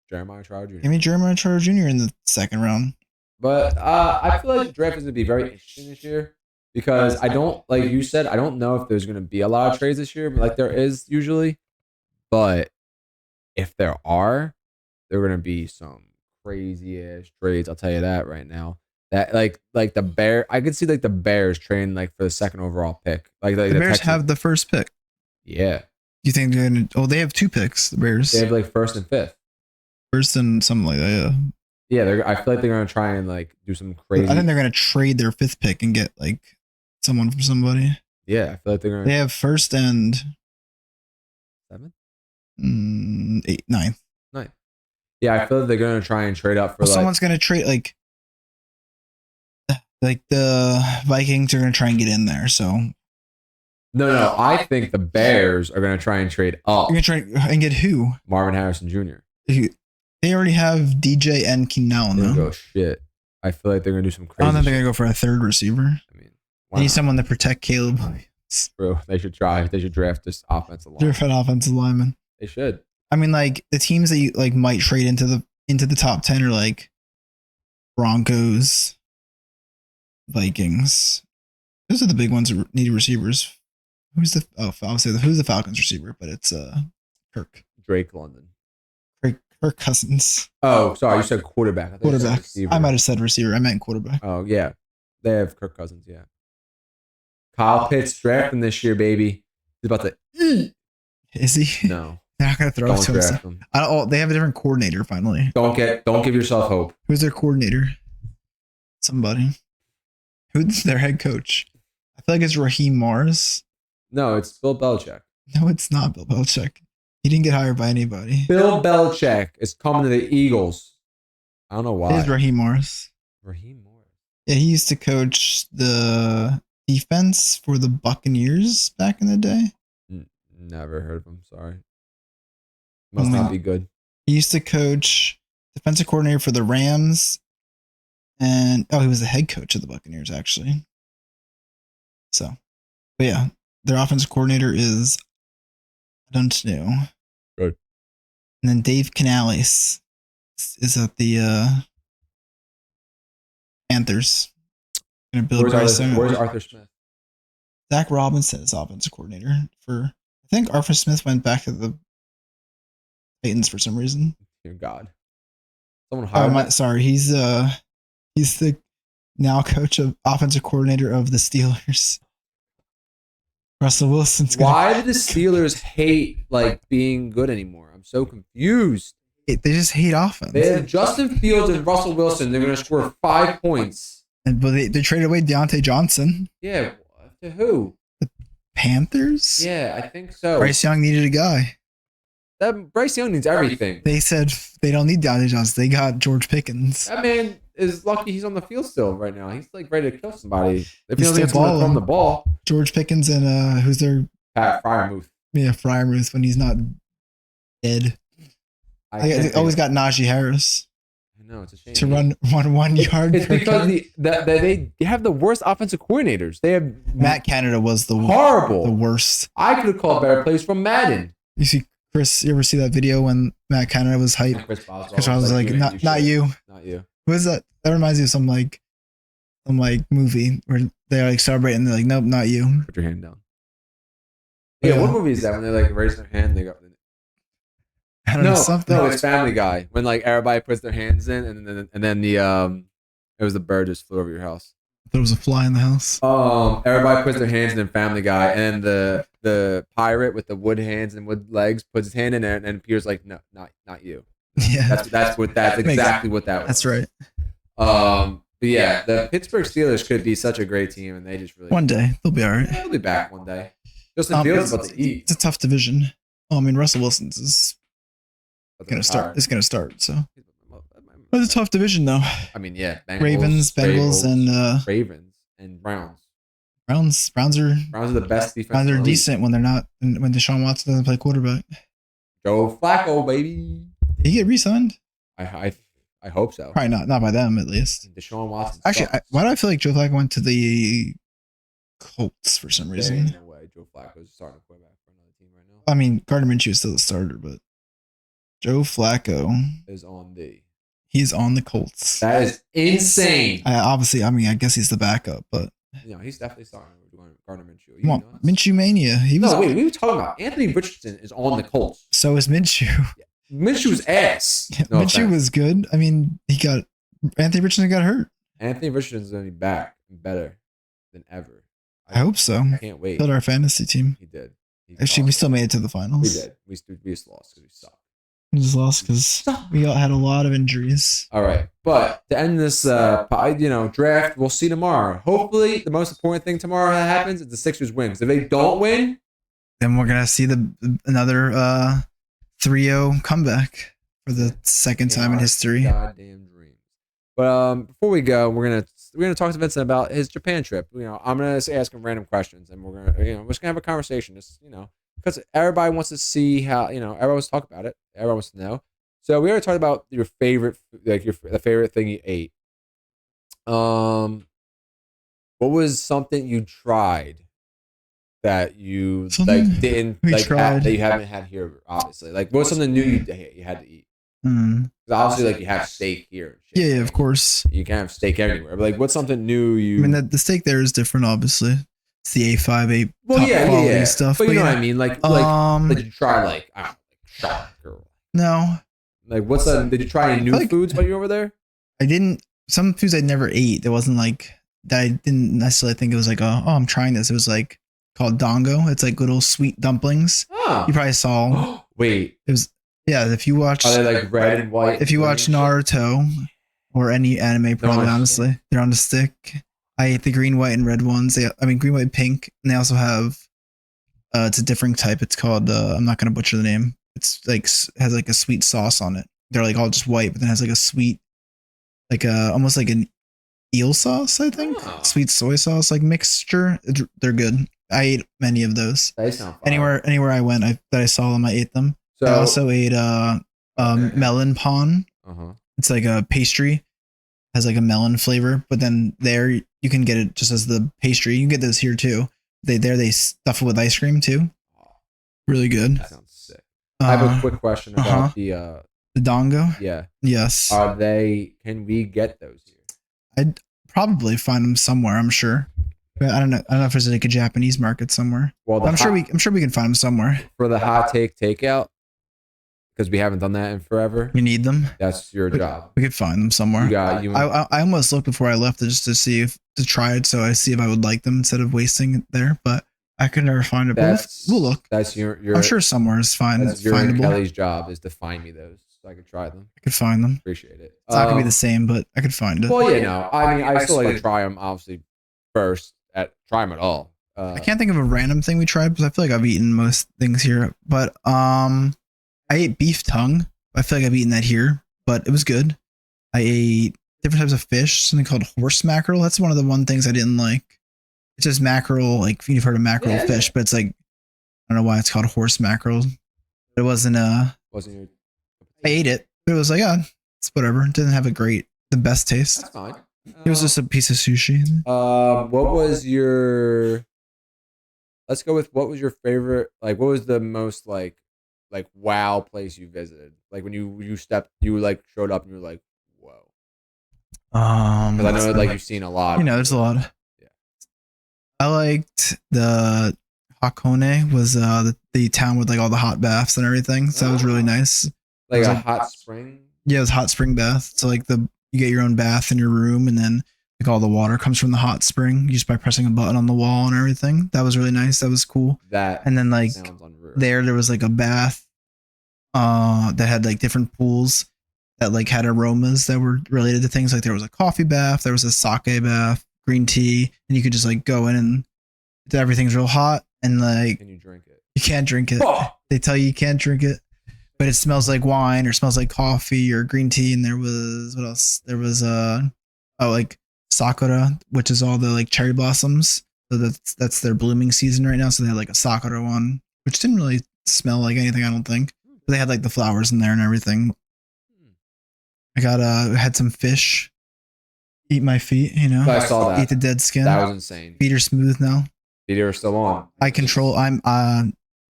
Jeremiah Trower Jr. Give me Jeremiah Trower Jr. in the 2nd round. But I feel like the draft is going to be very interesting this year because I don't, like you said, I don't know if there's going to be a lot of trades this year, like there is usually. But if there are going to be some crazy ass trades. I'll tell you that right now. That like the Bear, I could see like the Bears trading like for the second overall pick. Like The Bears Texans. have the first pick. Yeah, You think they're gonna? Oh, they have 2 picks. The Bears they have like first and fifth. first and something like that. Yeah. Yeah, I feel like they're gonna try and like do some I crazy. think they're gonna trade their 5th pick and get like someone from somebody. Yeah, I feel like they're gonna They have first and 7th, 8, 9th. 9th. Yeah, I feel like they're gonna try and trade up for Well, like someone's gonna trade like the Vikings are gonna try and get in there. So no. I think the Bears are gonna try and trade up you're gonna try and get who? Marvin Harrison Jr. They already have DJ and Keenan Allen They're gonna though. go shit. I feel like they're gonna do some I crazy. don't think they're shit. gonna go for a 3rd receiver. I mean, They why need not? someone to protect Caleb. Bro, they should try. They should draft this offensive line. They're an offensive lineman. They should. I mean, like the teams that you like might trade into the top 10 are like Broncos, Vikings. Those are the big ones that need receivers. Who's the Falcons receiver? But it's Kirk Drake London. Kirk Cousins. Oh, sorry, you said quarterback. I thought you said Quarterback. receiver. I might have said receiver. I meant quarterback. Oh yeah, they have Kirk Cousins. Yeah. Kyle Pitts drafting this year, baby. He's about to eat. Is he? No, They're not gonna throw it don't to him. draft him. They have a different coordinator finally. Don't give yourself hope. Who's their coordinator? Somebody. Who's their head coach? I feel like it's Raheem Morris. No, it's Bill Belichick. No, it's not Bill Belichick. He didn't get hired by anybody. Bill Belichick is coming to the Eagles. I don't know It why. is Raheem Morris. Raheem Morris. Yeah, he used to coach the defense for the Buccaneers back in the day. Never heard of him. Sorry. Must not be good. He used to coach defensive coordinator for the Rams. And he was the head coach of the Buccaneers, actually. So, but yeah, their offensive coordinator is, I don't know. Good. And then Dave Canales is at the Panthers. Gonna build Where's Arthur Smith? Zach Robinson is offensive coordinator for. I think Arthur Smith went back to the Titans for some reason. Dear God. Someone Oh, hired sorry, he's the now coach of offensive coordinator of the Steelers. Russell Wilson's gonna, Why do the Steelers hate like being good anymore? I'm so confused. they just hate offense. They have Justin Fields and Russell Wilson. They're going to score 5 points. But they traded away Deontay Johnson. Yeah. To who? Panthers? Yeah, I think so. Bryce Young needed a guy. That Bryce Young needs everything. They said they don't need Deontay Johnson. They got George Pickens. That man is lucky he's on the field still right now. He's like ready to kill somebody. If He's he doesn't still get someone to throw him the balling. ball, George Pickens and who's their Pat Fryermuth. Fryermuth when he's not dead. They always got Najee Harris I know, it's a shame. to run 1 yard. It's per because carry. they have the worst offensive coordinators. They have Matt Canada was the horrible. worst. I could have called better plays from Madden. You see, Chris, you ever see that video when Matt Canada was hyped? Chris Boswell Because I was like, not you. Not you. What is that? That reminds me of some movie where they're like celebrating. They're like, nope, not you. Put your hand down. Yeah, what movie is that? When they like raise their hand, they go. I don't know something. No, it's Family Guy. When like everybody puts their hands in, and then the it was the bird just flew over your house. There was a fly in the house. Everybody puts their hands in Family Guy, and the pirate with the wood hands and wood legs puts his hand in there, and Peter's like, no, not you. Yeah, That's exactly what that was. that's right. But yeah, the Pittsburgh Steelers could be such a great team, and they just really One day they'll be all right. they'll be back one day. Justin Fields is about to eat. It's a tough division. Oh, I mean, Russell Wilson's is gonna start. It's gonna start. So, but it's a tough division though. I mean, yeah, Bengals, and Ravens and Browns. Browns Browns are the best defense. Browns in are the league. decent when they're not when Deshaun Watson doesn't play quarterback. Joe Flacco, baby. Did he get re-signed? I hope so. Probably not by them at least. Deshaun Watson. Actually, sucks. why do I feel like Joe Flacco went to the Colts for some There reason? ain't no way Joe Flacco is starting quarterback for another team right now. I mean, Gardner Minshew is still the starter, but Joe Flacco, Is on the. he's on the Colts. That is insane. I guess he's the backup, but No, he's definitely starting with Gardner Minshew. come on, Minshew mania. He was. No, wait, we were talking about Anthony Richardson is on the Colts. So is Minshew. Minshew's ass. No Minshew offense. was good. I mean, Anthony Richardson got hurt. Anthony Richardson's gonna be back and better than ever. I hope so. Can't wait. Killed our fantasy team. He did. He's Actually, we awesome. still made it to the finals. We did. We just lost because we suck. We just lost because we had a lot of injuries. All right, but to end this, draft, we'll see tomorrow. Hopefully, the most important thing tomorrow that happens is the Sixers win. Because if they don't win, then we're gonna see another 3-0 comeback for the second time in history. Goddamn dreams. But before we go, we're gonna talk to Vincent about his Japan trip. I'm gonna ask him random questions, and we're just gonna have a conversation. Just because everybody wants to see how everyone wants to talk about it. Everyone wants to know. So we already talked about your favorite, the favorite thing you ate. What was something you tried that you didn't that you haven't had here? Obviously, what was something new you had to eat? Because obviously, you have steak here. Yeah, of course. You can have steak everywhere. But what's something new you? I mean, the steak there is different, obviously. It's the A5 quality stuff. But you know what I mean? Did you try shark or no? What's that? Did you try any new foods while you were over there? I didn't. Some foods I never ate. It wasn't that I didn't necessarily think it was I'm trying this. It was called dango. It's little sweet dumplings. Huh. You probably saw. Wait. It was if you watch. Are they red and white? If you watch Naruto or any anime, probably honestly, they're on the stick. I ate the green, white, and red ones. Green, white, pink, and they also have. It's a different type. It's called. I'm not gonna butcher the name. It's has a sweet sauce on it. They're all just white, but then has a sweet, almost like an eel sauce. I think sweet soy sauce mixture. They're good. I ate many of those. Anywhere I went, that I saw them, I ate them. So, I also ate melon pan. It's a pastry. Has a melon flavor, but then there you can get it just as the pastry. You can get those here too. They stuff it with ice cream too. Really good. That sounds sick. I have a quick question about the dango. Yeah. Yes. Can we get those here? I'd probably find them somewhere. I'm sure. But I don't know if there's a Japanese market somewhere. Well, I'm sure we can find them somewhere. For the hot takeout, because we haven't done that in forever. You need them. That's your job. We could find them somewhere. I almost looked before I left just to see to try it, so I see if I would like them instead of wasting it there. But I could never find it. But we'll look. That's your. I'm sure somewhere is fine. That's your and Kelly's job is to find me those so I could try them. I could find them. Appreciate it. It's not gonna be the same, but I could find it. Well, I still like to try them. Obviously, first try them at all. I can't think of a random thing we tried because I feel like I've eaten most things here. But I ate beef tongue. I feel like I've eaten that here, but it was good. I ate different types of fish, something called horse mackerel. That's one of the things I didn't like. It's just mackerel, you've heard of mackerel fish, but it's I don't know why it's called horse mackerel. It wasn't Wasn't your... I ate it, but it was it's whatever. It didn't have the best taste. That's fine. It was just a piece of sushi. What was your... Let's go with what was your favorite, what was the most wow place you visited? When you showed up and you were like, whoa. Because I know you've seen a lot. There's a lot. Yeah. I liked the Hakone was the town with all the hot baths and everything. So that was really nice. A hot spring? Yeah, it was hot spring bath. So you get your own bath in your room and then all the water comes from the hot spring just by pressing a button on the wall and everything. That was really nice. That was cool. And then there was a bath that had different pools that had aromas that were related to things. There was a coffee bath, there was a sake bath, green tea, and you could just go in and everything's real hot and can you drink it? You can't drink it. Oh! They tell you can't drink it, but it smells like wine or smells like coffee or green tea. And there was what else? There was sakura, which is all the cherry blossoms. So that's their blooming season right now. So they had a sakura one, which didn't really smell like anything, I don't think. But they had the flowers in there and everything. I had some fish. Eat my feet, I saw that. Eat the dead skin. That was insane. Feet are smooth now. Feet are still on.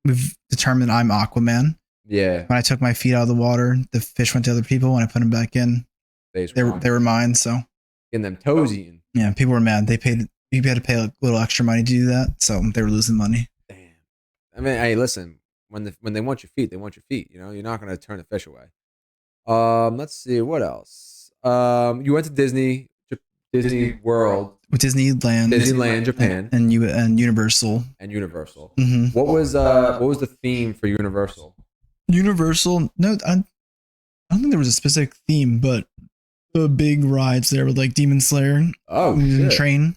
We've determined I'm Aquaman. Yeah. When I took my feet out of the water, the fish went to other people. When I put them back in, they were mine. So getting them toes eaten. Yeah, people were mad. You had to pay a little extra money to do that, so they were losing money. Damn. I mean, hey, listen. When they want your feet, they want your feet. You're not gonna turn the fish away. Let's see what else. You went to Disney. Disney World, with Disneyland, Japan, and Universal. and Universal. Hmm. What was the theme for Universal? Universal. No, I don't think there was a specific theme, but the big rides there were like Demon Slayer, Oh, Mugen shit. Train,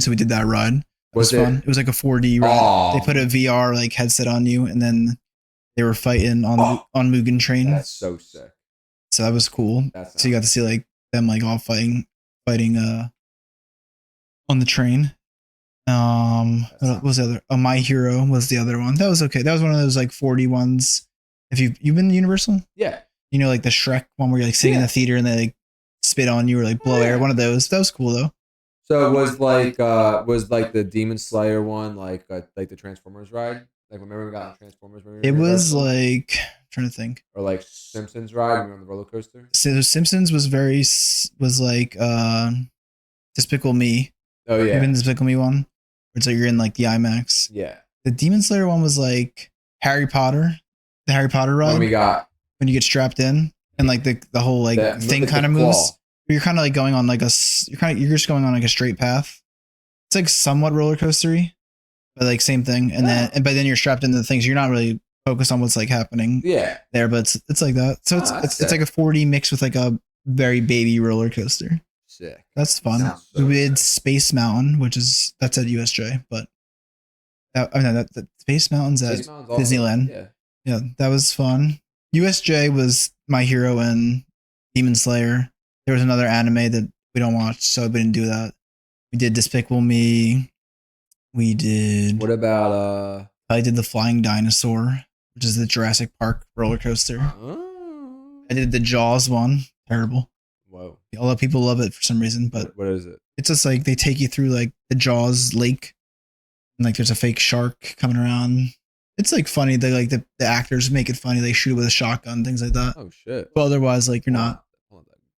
so we did that ride. It was fun. It was like a 4D ride. Oh. They put a VR like headset on you, and then they were fighting on Mugen Train. That's so sick. So that was cool. So you got to see like them like all fighting on the train. What was the other? Oh, My Hero was the other one. That was okay. That was one of those like 4D ones. If you've been to Universal, Yeah. you know, like the Shrek one where you're like sitting in the theater and they like spit on you or like blow air. One of those. That was cool though. So it was like the Demon Slayer one like the Transformers ride? Like remember we got on Transformers? It was like I'm trying to think. Or like Simpsons ride when we were on the roller coaster? So Simpsons was like Despicable Me. Oh yeah. Even the Despicable Me one. Where it's like you're in like the IMAX. Yeah. The Demon Slayer one was like Harry Potter. The Harry Potter ride. When we got when you get strapped in and like the whole like thing kind of moves. You're kind of like going on like you're just going on like a straight path. It's like somewhat roller coastery, but like same thing. And but then you're strapped into the things. You're not really focused on what's like happening. Yeah. There, but it's like that. So it's like a 4D mix with like a very baby roller coaster. Sick. That's fun. So we did Space Mountain, that's at USJ, but that Space Mountain's at Disneyland. Yeah, that was fun. USJ was My Hero and Demon Slayer. There was another anime that we don't watch, so we didn't do that. We did Despicable Me. We did. What about I did the Flying Dinosaur, which is the Jurassic Park roller coaster. I did the Jaws one. Terrible. Whoa. Although people love it for some reason, but what is it? It's just like they take you through like the Jaws lake, and like there's a fake shark coming around. It's like funny. They like the actors make it funny. They shoot it with a shotgun, things like that. Oh shit. But otherwise, like you're not.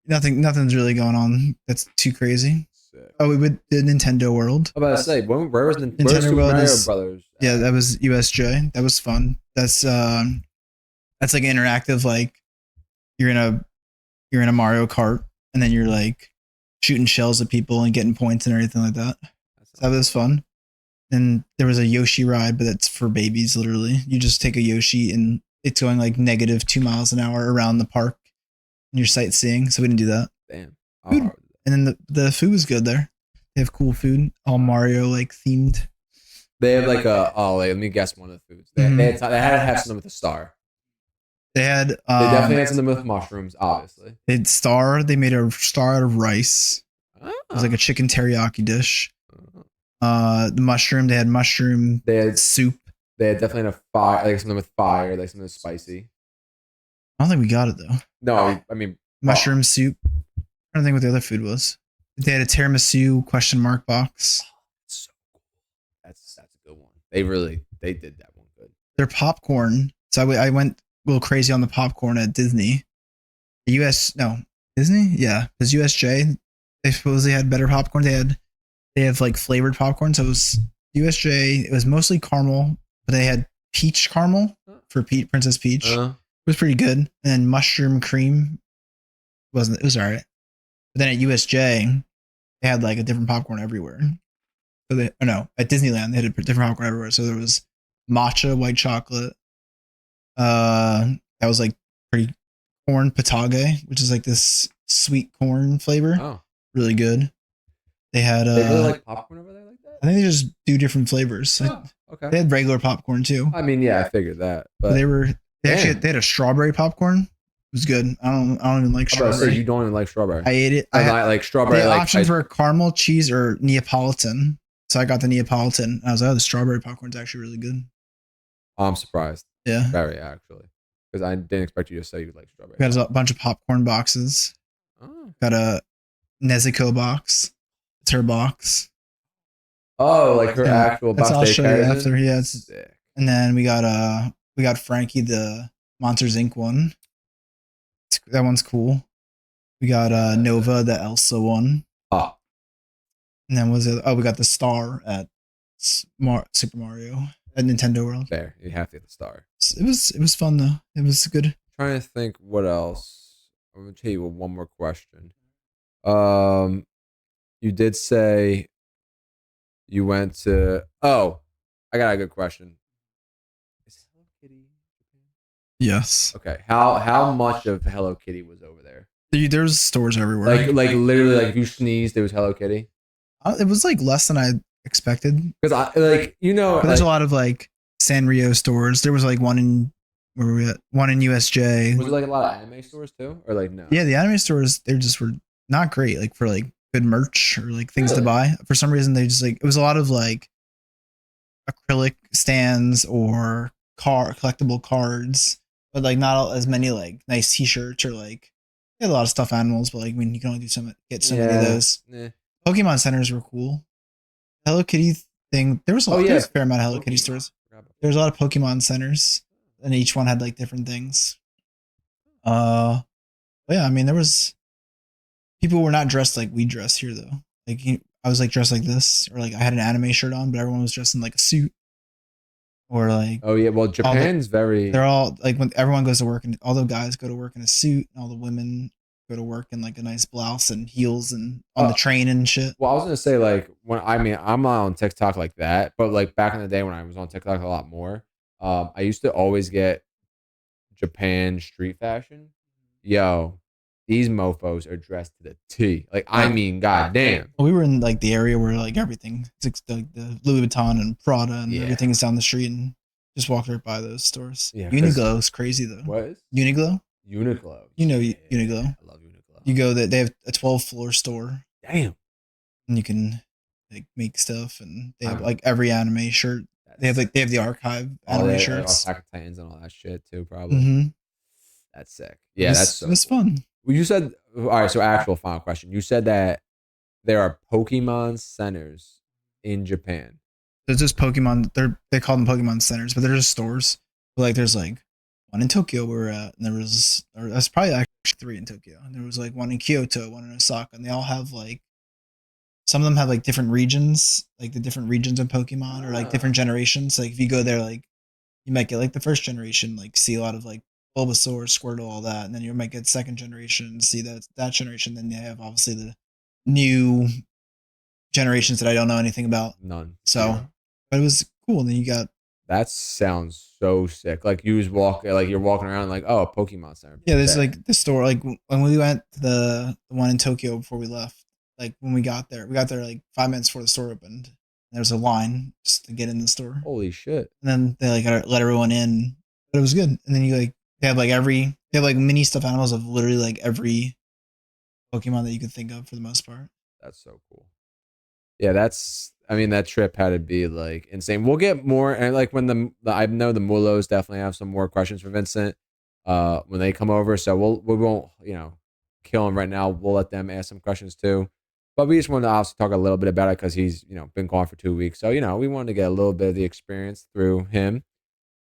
Nothing's really going on that's too crazy. Sick. Oh, we did Nintendo World. I'm about to say, where was Nintendo World? Mario Brothers? Yeah, that was USJ. That was fun. That's like interactive. Like you're in a Mario Kart, and then you're like shooting shells at people and getting points and everything like that. So that was fun. And there was a Yoshi ride, but it's for babies. Literally, you just take a Yoshi and it's going like -2 miles an hour around the park. And you're sightseeing, so we didn't do that. Damn. And then the food was good there. They have cool food, all Mario like themed. They have like let me guess one of the foods. They had to have something with a star. They had. They definitely had something with mushrooms, obviously. They made a star out of rice. It was like a chicken teriyaki dish. The mushroom. They had mushroom. They had soup. They had definitely a fire, like something with fire, like something spicy. I don't think we got it though. No, I mean mushroom soup. I don't think what the other food was. They had a tiramisu box. So cool. That's a good one. They did that one good. Their popcorn. So I went a little crazy on the popcorn at Disney. Disney? Yeah. Because USJ, they supposedly had better popcorn. They have like flavored popcorn. So it was USJ, it was mostly caramel, but they had peach caramel for Princess Peach. It was pretty good. And then mushroom cream it was alright. But then at USJ, they had like a different popcorn everywhere. So at Disneyland they had a different popcorn everywhere. So there was matcha white chocolate. That was like pretty corn potage, which is like this sweet corn flavor. Oh. Really good. They had they really like popcorn over there like that? I think they just do different flavors. Oh, okay. They had regular popcorn too. I mean, yeah, I figured that. But they had a strawberry popcorn. It was good. I don't even like strawberry. You don't even like strawberry. I ate it. I like strawberry. The options were caramel, cheese, or Neapolitan. So I got the Neapolitan. I was like, the strawberry popcorn's actually really good. I'm surprised. Yeah. Very actually. Because I didn't expect you to say you like strawberry. Got a bunch of popcorn boxes. Oh. Got a Nezuko box. It's her box. Oh, like her actual box. I'll show you after. Yeah. Sick. And then we got Frankie the Monsters Inc. one. That one's cool. We got Nova the Elsa one. Oh. And then we got the star at Super Mario at Nintendo World. There, you have to get the star. It was fun though. It was good. I'm trying to think what else. I'm gonna tell you one more question. You did say you went to. Oh, I got a good question. Is Hello Kitty Japan? Yes. Okay. How much of Hello Kitty was over there? There's stores everywhere. Like literally, like if you sneezed, there was Hello Kitty. It was like less than I expected. Because I like But there's a lot of like Sanrio stores. There was like one in where were we at? One in USJ. Was it like a lot of anime stores too, or like no? Yeah, the anime stores they just were not great. Like for like good merch or like things to buy. For some reason, they just like it was a lot of like acrylic stands or collectible cards, but like not as many like nice T-shirts or like they had a lot of stuffed animals. But like I mean, you can only get so many of those. Pokemon centers were cool. Hello Kitty thing. There was a fair amount of Hello Kitty stores. There was a lot of Pokemon centers, and each one had like different things. But yeah, I mean, there was people were not dressed like we dress here though. Like I was like dressed like this, or like I had an anime shirt on, but everyone was dressed in like a suit, or like well, Japan's very. They're all like when everyone goes to work, and all the guys go to work in a suit, and all the women go to work in like a nice blouse and heels and on the train and shit. Well, I was gonna say like when I'm not on TikTok like that, but like back in the day when I was on TikTok a lot more, I used to always get Japan street fashion. Yo, these mofo's are dressed to the T. Like I mean, goddamn. We were in like the area where like everything, it's like the Louis Vuitton and Prada and everything is down the street, and just walked right by those stores. Yeah, Uniqlo is crazy though. What is Uniqlo? Uniqlo. You know Uniqlo. I love Uniqlo. You go there, they have a 12-floor store. Damn. And you can like make stuff, and they have like every anime shirt. They have the archive anime shirts. Attack on Titans and all that shit too, probably. That's sick. Yeah, that's fun. Well, you said all right. So, actual final question. You said that there are Pokemon centers in Japan. There's just Pokemon. They call them Pokemon centers, but they're just stores. But like, there's like one in Tokyo where we're at, and that's probably actually 3 in Tokyo. And there was like one in Kyoto, one in Osaka, and they all have like. Some of them have like different regions, like the different regions of Pokemon, or like different generations. Like if you go there, like you might get like the first generation, like see a lot of like Bulbasaur, Squirtle, all that, and then you might get second generation, see that generation. Then they have obviously the new generations that I don't know anything about. None. So, but it was cool. And then you got that sounds so sick. Like you just you're walking around like, oh, Pokemon Center. Yeah, there's like the store. Like when we went to the one in Tokyo before we left. Like when we got there like 5 minutes before the store opened. There was a line just to get in the store. Holy shit! And then they like let everyone in, but it was good. And then you like they have like mini stuffed animals of literally like every Pokemon that you could think of for the most part. That's so cool. Yeah, that trip had to be like insane. We'll get more, and like when I know the Mulos definitely have some more questions for Vincent when they come over. So we won't kill him right now. We'll let them ask some questions too. But we just wanted to also talk a little bit about it because he's, been gone for 2 weeks. So, we wanted to get a little bit of the experience through him.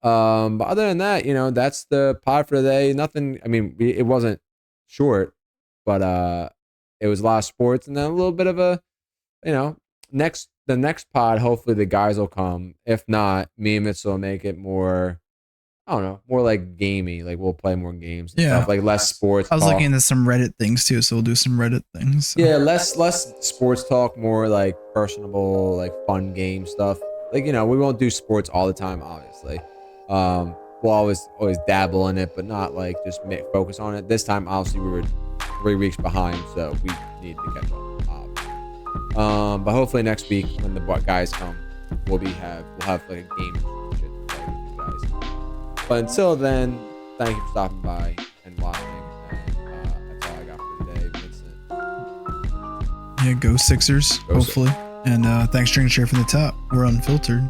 But other than that, that's the pod for today. Nothing, it wasn't short, but it was a lot of sports and then a little bit of a, the next pod, hopefully the guys will come. If not, me and Mitchell will make it more, I don't know, more like gamey. Like we'll play more games and stuff, like less sports. I was looking into some Reddit things too, so we'll do some Reddit things. So. Yeah, less sports talk, more like personable, like fun game stuff. Like, we won't do sports all the time, obviously. We'll always dabble in it, but not like just focus on it. This time, obviously, we were 3 weeks behind, so we need to catch up. But hopefully next week when the guys come, we'll have like a game shit to play with you guys. But until then, thank you for stopping by and watching. And that's all I got for today, Vincent. Yeah, go Sixers, hopefully. And thanks, Drink Share from the top. We're unfiltered.